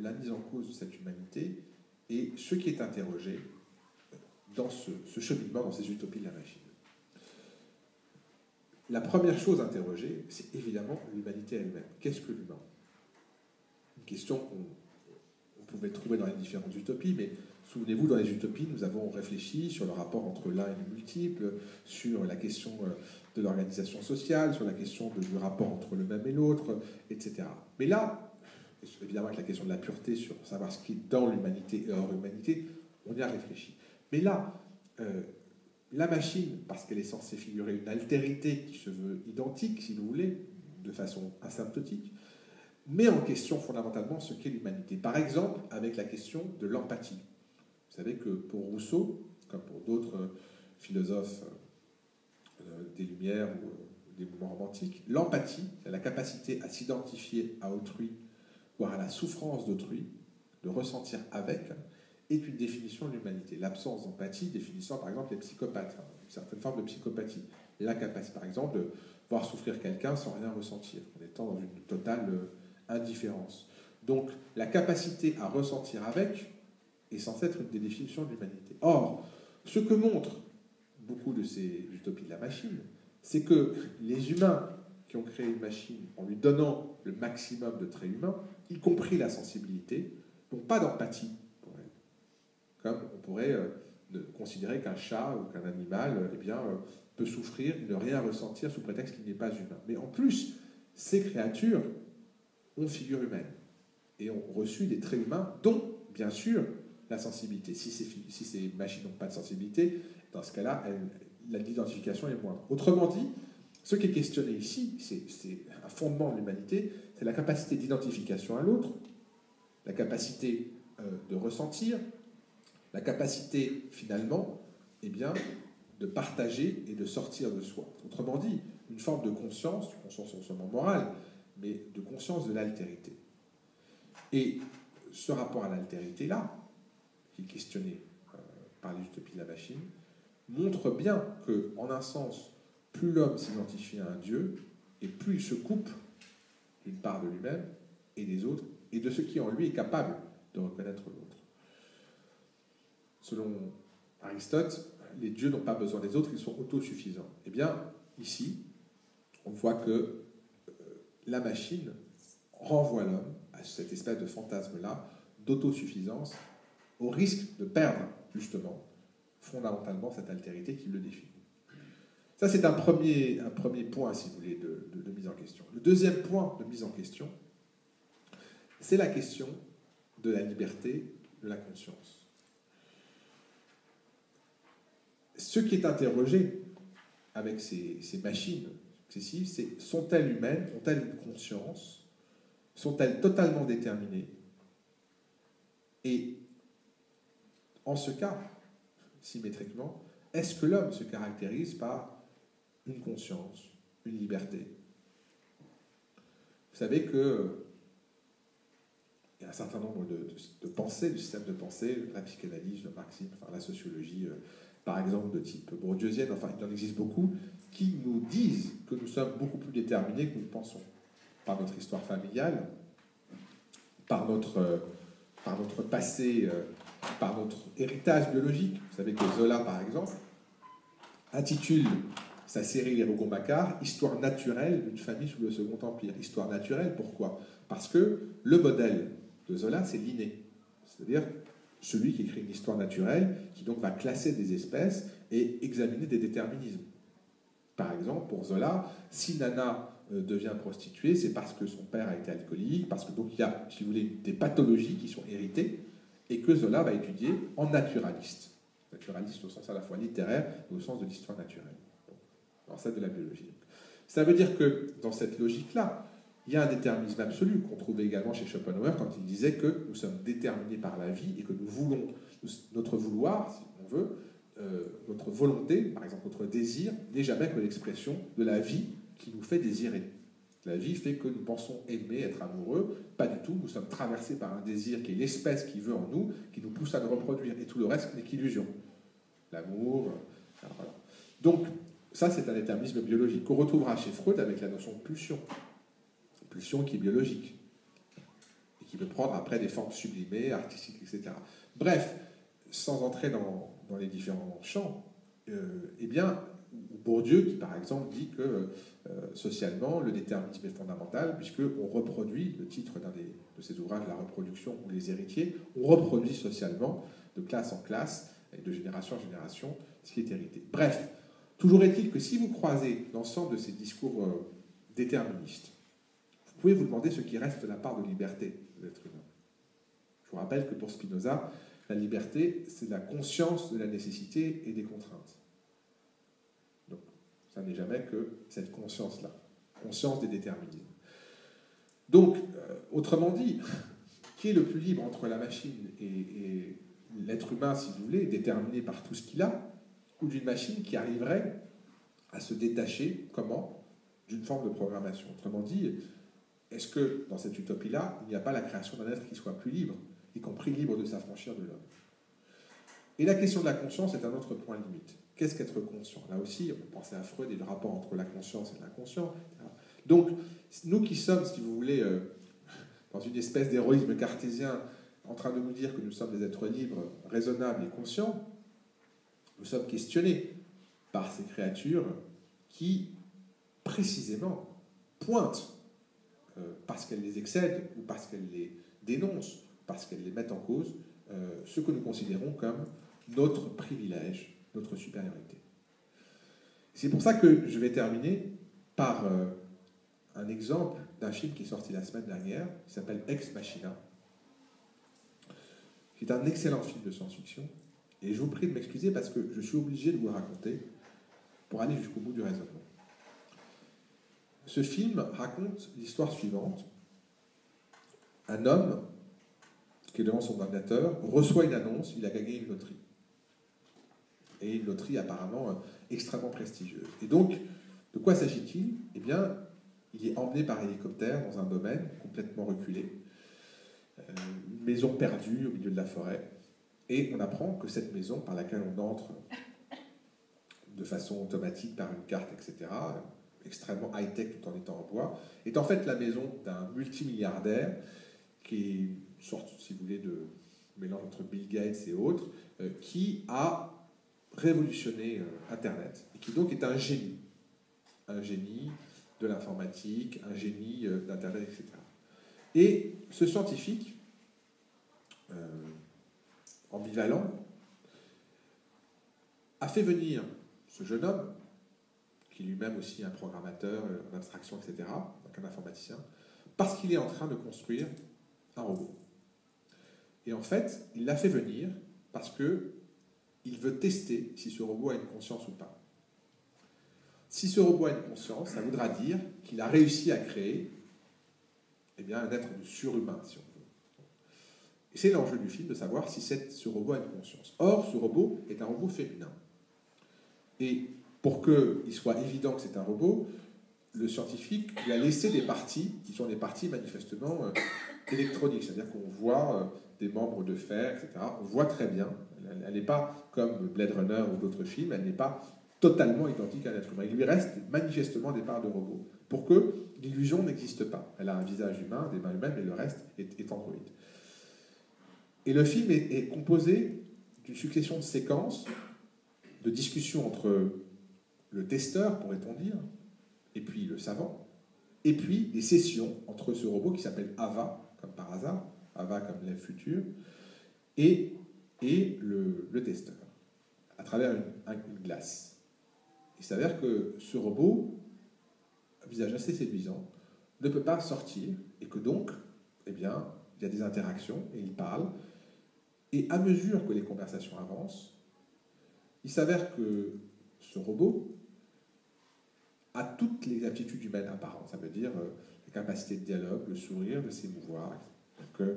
la mise en cause de cette humanité et ce qui est interrogé dans ce cheminement, dans ces utopies de la machine. La première chose interrogée, c'est évidemment l'humanité elle-même. Qu'est-ce que l'humain ? Une question qu'on pouvait trouver dans les différentes utopies, mais souvenez-vous, dans les utopies, nous avons réfléchi sur le rapport entre l'un et le multiple, sur la question de l'organisation sociale, sur la question du rapport entre le même et l'autre, etc. Mais là, évidemment avec la question de la pureté, sur savoir ce qui est dans l'humanité et hors l'humanité, on y a réfléchi. Mais là, la machine, parce qu'elle est censée figurer une altérité qui se veut identique, si vous voulez, de façon asymptotique, met en question fondamentalement ce qu'est l'humanité. Par exemple, avec la question de l'empathie. Vous savez que pour Rousseau, comme pour d'autres philosophes des Lumières ou des mouvements romantiques, l'empathie, c'est la capacité à s'identifier à autrui, voire à la souffrance d'autrui, de ressentir avec, est une définition de l'humanité. L'absence d'empathie définissant par exemple les psychopathes, une certaine forme de psychopathie. L'incapacité par exemple de voir souffrir quelqu'un sans rien ressentir, en étant dans une totale indifférence. Donc la capacité à ressentir avec est censée être une des définitions de l'humanité. Or, Ce que montrent beaucoup de ces utopies de la machine, c'est que les humains qui ont créé une machine en lui donnant le maximum de traits humains, y compris la sensibilité, n'ont pas d'empathie pour elle. Comme on pourrait considérer qu'un chat ou qu'un animal peut souffrir, ne rien ressentir sous prétexte qu'il n'est pas humain. Mais en plus, ces créatures ont figure humaine et ont reçu des traits humains, dont, bien sûr, la sensibilité. Si ces machines n'ont pas de sensibilité, dans ce cas-là, l'identification est moindre. Autrement dit, ce qui est questionné ici, c'est un fondement de l'humanité, c'est la capacité d'identification à l'autre, la capacité de ressentir, la capacité, finalement, de partager et de sortir de soi. Autrement dit, une forme de conscience non seulement morale, mais de conscience de l'altérité. Et ce rapport à l'altérité-là, qui est questionné par les utopies de la machine, montre bien que, en un sens, plus l'homme s'identifie à un Dieu, et plus il se coupe d'une part de lui-même et des autres, et de ce qui en lui est capable de reconnaître l'autre. Selon Aristote, les dieux n'ont pas besoin des autres, ils sont autosuffisants. Eh bien, ici, on voit que la machine renvoie l'homme à cette espèce de fantasme-là d'autosuffisance, au risque de perdre, justement, fondamentalement, cette altérité qui le définit. Ça, c'est un premier point, si vous voulez, de mise en question. Le deuxième point de mise en question, c'est la question de la liberté de la conscience. Ce qui est interrogé avec ces machines excessives, c'est sont-elles humaines, ont-elles une conscience, sont-elles totalement déterminées? Et en ce cas, symétriquement, est-ce que l'homme se caractérise par une conscience, une liberté? Vous savez que il y a un certain nombre de pensées, de systèmes de pensée, la psychanalyse, le marxisme, enfin, la sociologie, par exemple, de type bourdieusienne, enfin, il en existe beaucoup, qui nous disent que nous sommes beaucoup plus déterminés que nous le pensons, par notre histoire familiale, par notre passé, par notre héritage biologique. Vous savez que Zola, par exemple, intitule sa série Les Rougon-Macquart « Histoire naturelle d'une famille sous le Second Empire ». Histoire naturelle, pourquoi? Parce que le modèle de Zola, c'est l'inné. C'est-à-dire celui qui écrit une histoire naturelle, qui donc va classer des espèces et examiner des déterminismes. Par exemple, pour Zola, si Nana devient prostituée, c'est parce que son père a été alcoolique, parce que donc il y a, si vous voulez, des pathologies qui sont héritées, et que Zola va étudier en naturaliste. Naturaliste au sens à la fois littéraire et au sens de l'histoire naturelle. Alors ça, de la biologie. Ça veut dire que dans cette logique-là, il y a un déterminisme absolu qu'on trouvait également chez Schopenhauer quand il disait que nous sommes déterminés par la vie et que nous voulons, notre vouloir, si on veut, notre volonté, par exemple notre désir, n'est jamais que l'expression de la vie qui nous fait désirer. La vie fait que nous pensons aimer, être amoureux. Pas du tout. Nous sommes traversés par un désir qui est l'espèce qui veut en nous, qui nous pousse à nous reproduire. Et tout le reste n'est qu'illusion. L'amour, voilà. Donc, ça, c'est un déterminisme biologique qu'on retrouvera chez Freud avec la notion de pulsion. Pulsion qui est biologique. Et qui peut prendre après des formes sublimées, artistiques, etc. Bref, sans entrer dans les différents champs, eh bien, Bourdieu, qui par exemple dit que socialement, le déterminisme est fondamental, puisqu'on reproduit, le titre de ses ouvrages, La reproduction ou les héritiers, on reproduit socialement, de classe en classe, et de génération en génération, ce qui est hérité. Bref, toujours est-il que si vous croisez l'ensemble de ces discours déterministes, vous pouvez vous demander ce qui reste de la part de liberté de l'être humain. Je vous rappelle que pour Spinoza, la liberté, c'est la conscience de la nécessité et des contraintes. Donc, ça n'est jamais que cette conscience-là, conscience des déterminismes. Donc, autrement dit, qui est le plus libre entre la machine et l'être humain, si vous voulez, déterminé par tout ce qu'il a, ou d'une machine qui arriverait à se détacher, comment? D'une forme de programmation. Autrement dit, est-ce que dans cette utopie-là, il n'y a pas la création d'un être qui soit plus libre, y compris libre de s'affranchir de l'homme? Et la question de la conscience est un autre point limite. Qu'est-ce qu'être conscient? Là aussi, on peut penser à Freud et le rapport entre la conscience et l'inconscient, etc. Donc, nous qui sommes, si vous voulez, dans une espèce d'héroïsme cartésien, en train de nous dire que nous sommes des êtres libres, raisonnables et conscients, nous sommes questionnés par ces créatures qui, précisément, pointent, parce qu'elles les excèdent ou parce qu'elles les dénoncent, parce qu'elles les mettent en cause, ce que nous considérons comme notre privilège, notre supériorité. C'est pour ça que je vais terminer par un exemple d'un film qui est sorti la semaine dernière, qui s'appelle Ex Machina, qui est un excellent film de science-fiction. Et je vous prie de m'excuser parce que je suis obligé de vous le raconter pour aller jusqu'au bout du raisonnement. Ce film raconte l'histoire suivante. Un homme qui est devant son ordinateur reçoit une annonce, il a gagné une loterie. Et une loterie apparemment extrêmement prestigieuse. Et donc, de quoi s'agit-il? Eh bien, il est emmené par hélicoptère dans un domaine complètement reculé, une maison perdue au milieu de la forêt, et on apprend que cette maison, par laquelle on entre de façon automatique par une carte, etc., extrêmement high-tech tout en étant en bois, est en fait la maison d'un multimilliardaire qui est une sorte, si vous voulez, de mélange entre Bill Gates et autres, qui a révolutionné Internet, et qui donc est un génie de l'informatique, un génie d'Internet, etc. Et ce scientifique, ambivalent, a fait venir ce jeune homme, qui est lui-même aussi un programmateur d'abstraction, etc., donc un informaticien, parce qu'il est en train de construire un robot. Et en fait, il l'a fait venir parce qu'il veut tester si ce robot a une conscience ou pas. Si ce robot a une conscience, ça voudra dire qu'il a réussi à créer un être surhumain, si on veut. Et c'est l'enjeu du film de savoir si ce robot a une conscience. Or, ce robot est un robot féminin. Et pour qu'il soit évident que c'est un robot, le scientifique lui a laissé des parties qui sont des parties manifestement électroniques. C'est-à-dire qu'on voit des membres de fer, etc. On voit très bien. Elle n'est pas comme Blade Runner ou d'autres films, elle n'est pas totalement identique à un être humain. Il lui reste manifestement des parts de robot pour que l'illusion n'existe pas. Elle a un visage humain, des mains humaines, mais le reste est androïde. Et le film est composé d'une succession de séquences, de discussions entre le testeur, pourrait-on dire, et puis le savant, et puis des sessions entre ce robot qui s'appelle Ava, comme par hasard, Ava comme l'élève futur, et le testeur, à travers une glace. Il s'avère que ce robot, un visage assez séduisant, ne peut pas sortir, et que donc, il y a des interactions, et il parle, et à mesure que les conversations avancent, il s'avère que ce robot a toutes les aptitudes humaines apparentes. Ça veut dire la capacité de dialogue, le sourire, de s'émouvoir. Donc,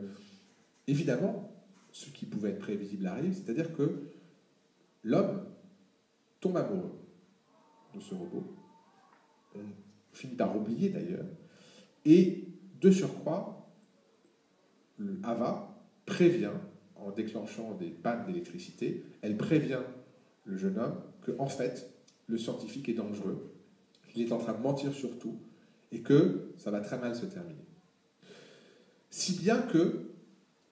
évidemment, ce qui pouvait être prévisible arrive, c'est-à-dire que l'homme tombe amoureux de ce robot. On finit par oublier d'ailleurs. Et de surcroît, Ava prévient, en déclenchant des pannes d'électricité, elle prévient le jeune homme que, en fait, le scientifique est dangereux, qu'il est en train de mentir sur tout, et que ça va très mal se terminer. Si bien que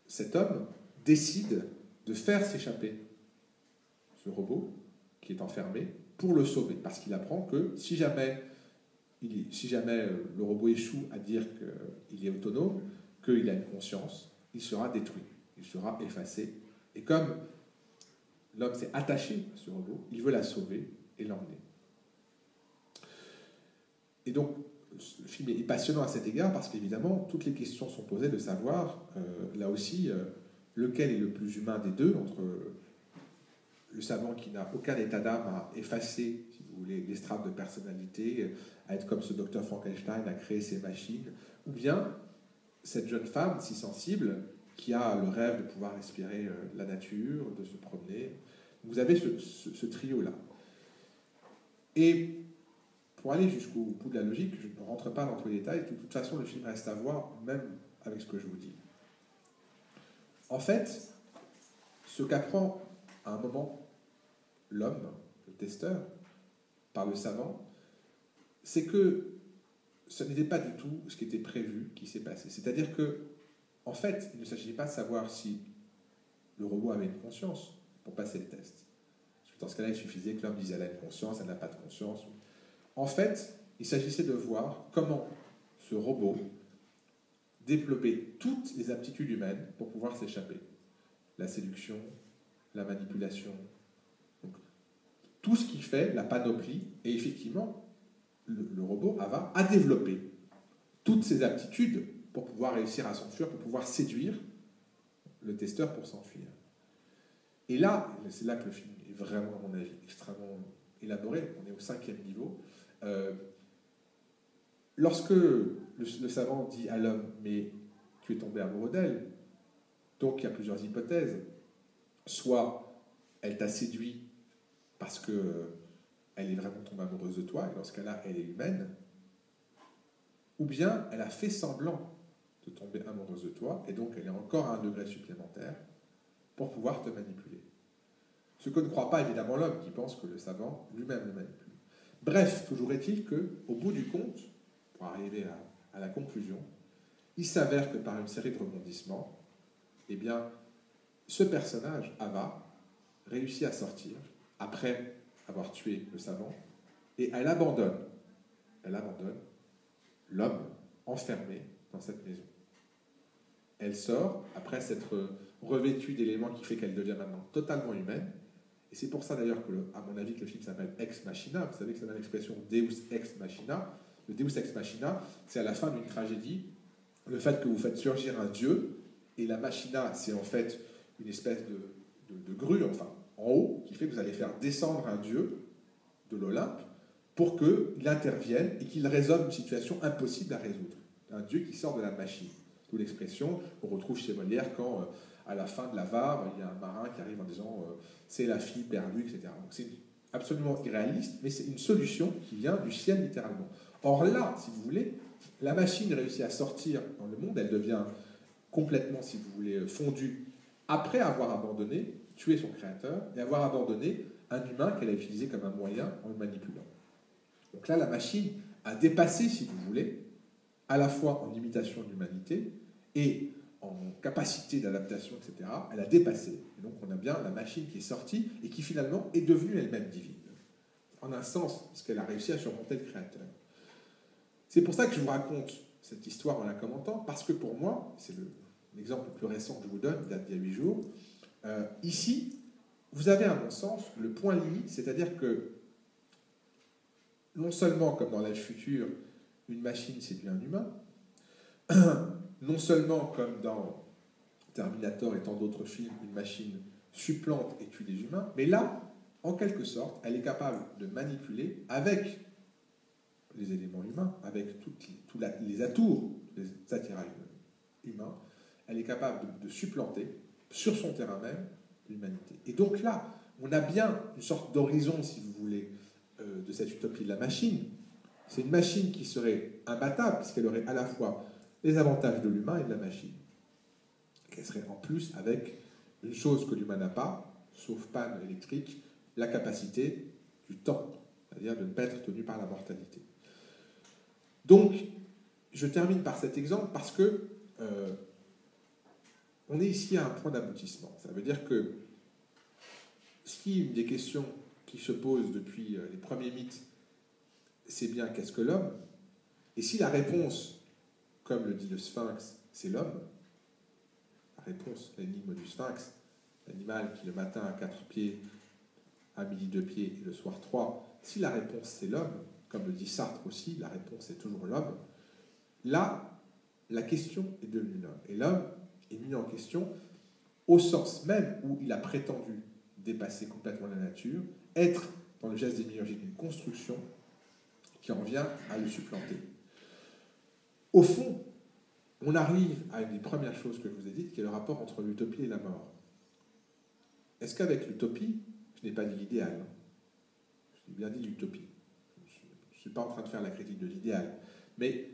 cet homme décide de faire s'échapper ce robot qui est enfermé pour le sauver, parce qu'il apprend que si jamais le robot échoue à dire qu'il est autonome, qu'il a une conscience, il sera détruit, il sera effacé. Et comme l'homme s'est attaché à ce robot, il veut la sauver et l'emmener. Et donc, le film est passionnant à cet égard parce qu'évidemment, toutes les questions sont posées de savoir, là aussi, lequel est le plus humain des deux, entre le savant qui n'a aucun état d'âme à effacer, si vous voulez, les strates de personnalité, à être comme ce docteur Frankenstein, à créer ses machines, ou bien cette jeune femme si sensible qui a le rêve de pouvoir respirer la nature, de se promener. Vous avez ce trio-là. Et pour aller jusqu'au bout de la logique, je ne rentre pas dans tous les détails, de toute façon le film reste à voir, même avec ce que je vous dis. En fait, ce qu'apprend à un moment l'homme, le testeur, par le savant, c'est que ce n'était pas du tout ce qui était prévu qui s'est passé. C'est-à-dire que, en fait, il ne s'agissait pas de savoir si le robot avait une conscience pour passer le test. Ce Dans ce cas-là, il suffisait que l'homme dise elle a une conscience, elle n'a pas de conscience. En fait, il s'agissait de voir comment ce robot développait toutes les aptitudes humaines pour pouvoir s'échapper. La séduction, la manipulation, donc, tout ce qui fait la panoplie. Et effectivement, le robot Ava a développé toutes ces aptitudes pour pouvoir réussir à s'enfuir, pour pouvoir séduire le testeur pour s'enfuir. Et là, c'est là que le film est vraiment, à mon avis, extrêmement élaboré. On est au 5e niveau. Lorsque le savant dit à l'homme « mais tu es tombé amoureux d'elle », donc il y a plusieurs hypothèses. Soit elle t'a séduit parce qu'elle est vraiment tombée amoureuse de toi, et dans ce cas-là, elle est humaine, ou bien elle a fait semblant de tomber amoureuse de toi, et donc elle est encore à un degré supplémentaire pour pouvoir te manipuler. Ce que ne croit pas évidemment l'homme, qui pense que le savant lui-même le manipule. Bref, toujours est-il qu'au bout du compte, pour arriver à la conclusion, il s'avère que par une série de rebondissements, eh bien, ce personnage, Ava, réussit à sortir, après avoir tué le savant, et elle abandonne l'homme enfermé dans cette maison. Elle sort, après s'être revêtue d'éléments qui fait qu'elle devient maintenant totalement humaine, et c'est pour ça d'ailleurs que, à mon avis, que le film s'appelle Ex Machina. Vous savez que c'est dans l'expression Deus Ex Machina. Le Deus Ex Machina, c'est à la fin d'une tragédie, le fait que vous faites surgir un dieu, et la machina, c'est en fait une espèce de grue, enfin, en haut, qui fait que vous allez faire descendre un dieu de l'Olympe pour qu'il intervienne et qu'il résolve une situation impossible à résoudre. Un dieu qui sort de la machine. D'où l'expression qu'on retrouve chez Molière quand, à la fin de l'Avare, il y a un marin qui arrive en disant c'est la fille perdue, etc. Donc c'est absolument irréaliste, mais c'est une solution qui vient du ciel littéralement. Or là, si vous voulez, la machine réussit à sortir dans le monde, elle devient complètement, si vous voulez, fondue après avoir abandonné, tué son créateur et avoir abandonné un humain qu'elle a utilisé comme un moyen en le manipulant. Donc là, la machine a dépassé, si vous voulez, à la fois en imitation de l'humanité et en capacité d'adaptation, etc. Elle a dépassé. Et donc on a bien la machine qui est sortie et qui finalement est devenue elle-même divine. En un sens, parce qu'elle a réussi à surmonter le créateur. C'est pour ça que je vous raconte cette histoire en la commentant, parce que pour moi, c'est l'exemple le plus récent que je vous donne, il date d'il y a 8 jours, ici, vous avez à mon sens le point limite, c'est-à-dire que non seulement, comme dans l'âge futur, une machine séduit un humain, non seulement, comme dans Terminator et tant d'autres films, une machine supplante et tue des humains, mais là, en quelque sorte, elle est capable de manipuler avec les éléments humains, avec tous les atours des attirails humains, elle est capable de supplanter sur son terrain même l'humanité. Et donc là, on a bien une sorte d'horizon, si vous voulez, de cette utopie de la machine. C'est une machine qui serait imbattable, puisqu'elle aurait à la fois les avantages de l'humain et de la machine. Qu'elle serait en plus avec une chose que l'humain n'a pas, sauf panne électrique, la capacité du temps, c'est-à-dire de ne pas être tenu par la mortalité. Donc, je termine par cet exemple parce que on est ici à un point d'aboutissement. Ça veut dire que si une des questions qui se posent depuis les premiers mythes, c'est bien qu'est-ce que l'homme? Et si la réponse, comme le dit le Sphinx, c'est l'homme, la réponse, l'énigme du Sphinx, l'animal qui le matin a 4 pieds, à midi 2 pieds et le soir 3, si la réponse c'est l'homme, comme le dit Sartre aussi, la réponse est toujours l'homme, là, la question est devenue l'homme. Et l'homme est mis en question au sens même où il a prétendu dépasser complètement la nature, être, dans le geste démiurgique, une construction qui en vient à le supplanter. Au fond, on arrive à une des premières choses que je vous ai dites, qui est le rapport entre l'utopie et la mort. Est-ce qu'avec l'utopie, je n'ai pas dit l'idéal, j'ai bien dit l'utopie, je ne suis pas en train de faire la critique de l'idéal, mais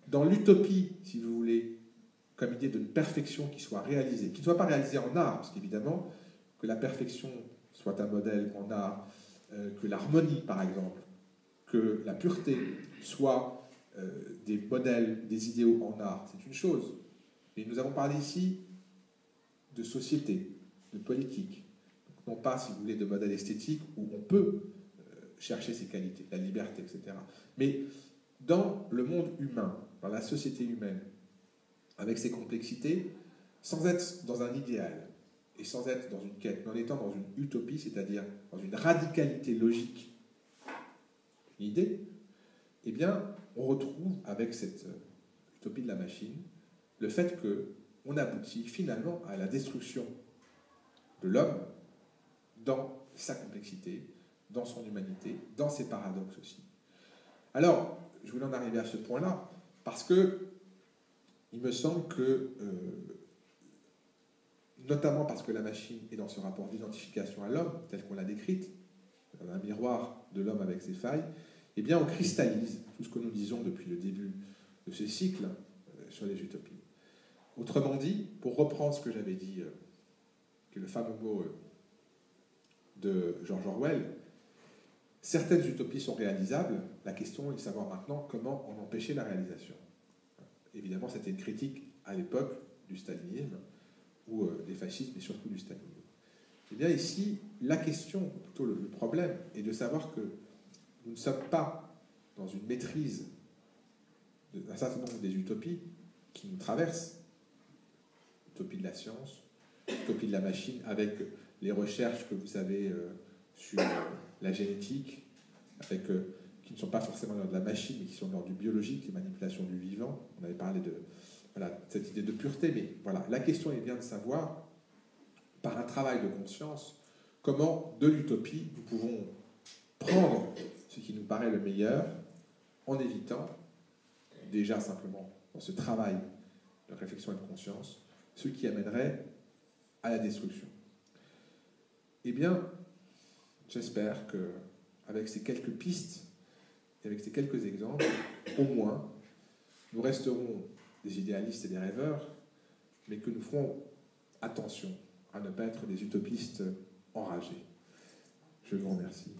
dans l'utopie, si vous voulez, comme idée d'une perfection qui soit réalisée, qui ne soit pas réalisée en art, parce qu'évidemment, que la perfection soit un modèle en art, que l'harmonie, par exemple, que la pureté soit des modèles, des idéaux en art, c'est une chose. Mais nous avons parlé ici de société, de politique, non pas, si vous voulez, de modèle esthétique où on peut chercher ses qualités, la liberté, etc. Mais dans le monde humain, dans la société humaine, avec ses complexités, sans être dans un idéal et sans être dans une quête, mais en étant dans une utopie, c'est-à-dire dans une radicalité logique, une idée, eh bien, on retrouve avec cette utopie de la machine le fait qu'on aboutit finalement à la destruction de l'homme dans sa complexité, dans son humanité, dans ses paradoxes aussi. Alors, je voulais en arriver à ce point-là parce que il me semble que, notamment parce que la machine est dans ce rapport d'identification à l'homme, tel qu'on l'a décrite, un miroir de l'homme avec ses failles, eh bien on cristallise tout ce que nous disons depuis le début de ce cycle sur les utopies. Autrement dit, pour reprendre ce que j'avais dit, qui est le fameux mot de George Orwell, certaines utopies sont réalisables, la question est de savoir maintenant comment en empêcher la réalisation. Évidemment, c'était une critique à l'époque du stalinisme, ou des fascismes, mais surtout du stalinisme. Eh bien ici, la question, plutôt le problème, est de savoir que nous ne sommes pas dans une maîtrise d'un certain nombre des utopies qui nous traversent. Utopie de la science, utopie de la machine, avec les recherches que vous avez sur la génétique, avec, qui ne sont pas forcément dans de la machine, mais qui sont dans du biologique, les manipulations du vivant. On avait parlé de cette idée de pureté, mais voilà, la question est bien de savoir, par un travail de conscience, comment de l'utopie nous pouvons prendre ce qui nous paraît le meilleur en évitant, déjà simplement dans ce travail de réflexion et de conscience, ce qui amènerait à la destruction. Eh bien, j'espère qu'avec ces quelques pistes et avec ces quelques exemples, au moins, nous resterons des idéalistes et des rêveurs, mais que nous ferons attention à ne pas être des utopistes enragés. Je vous remercie.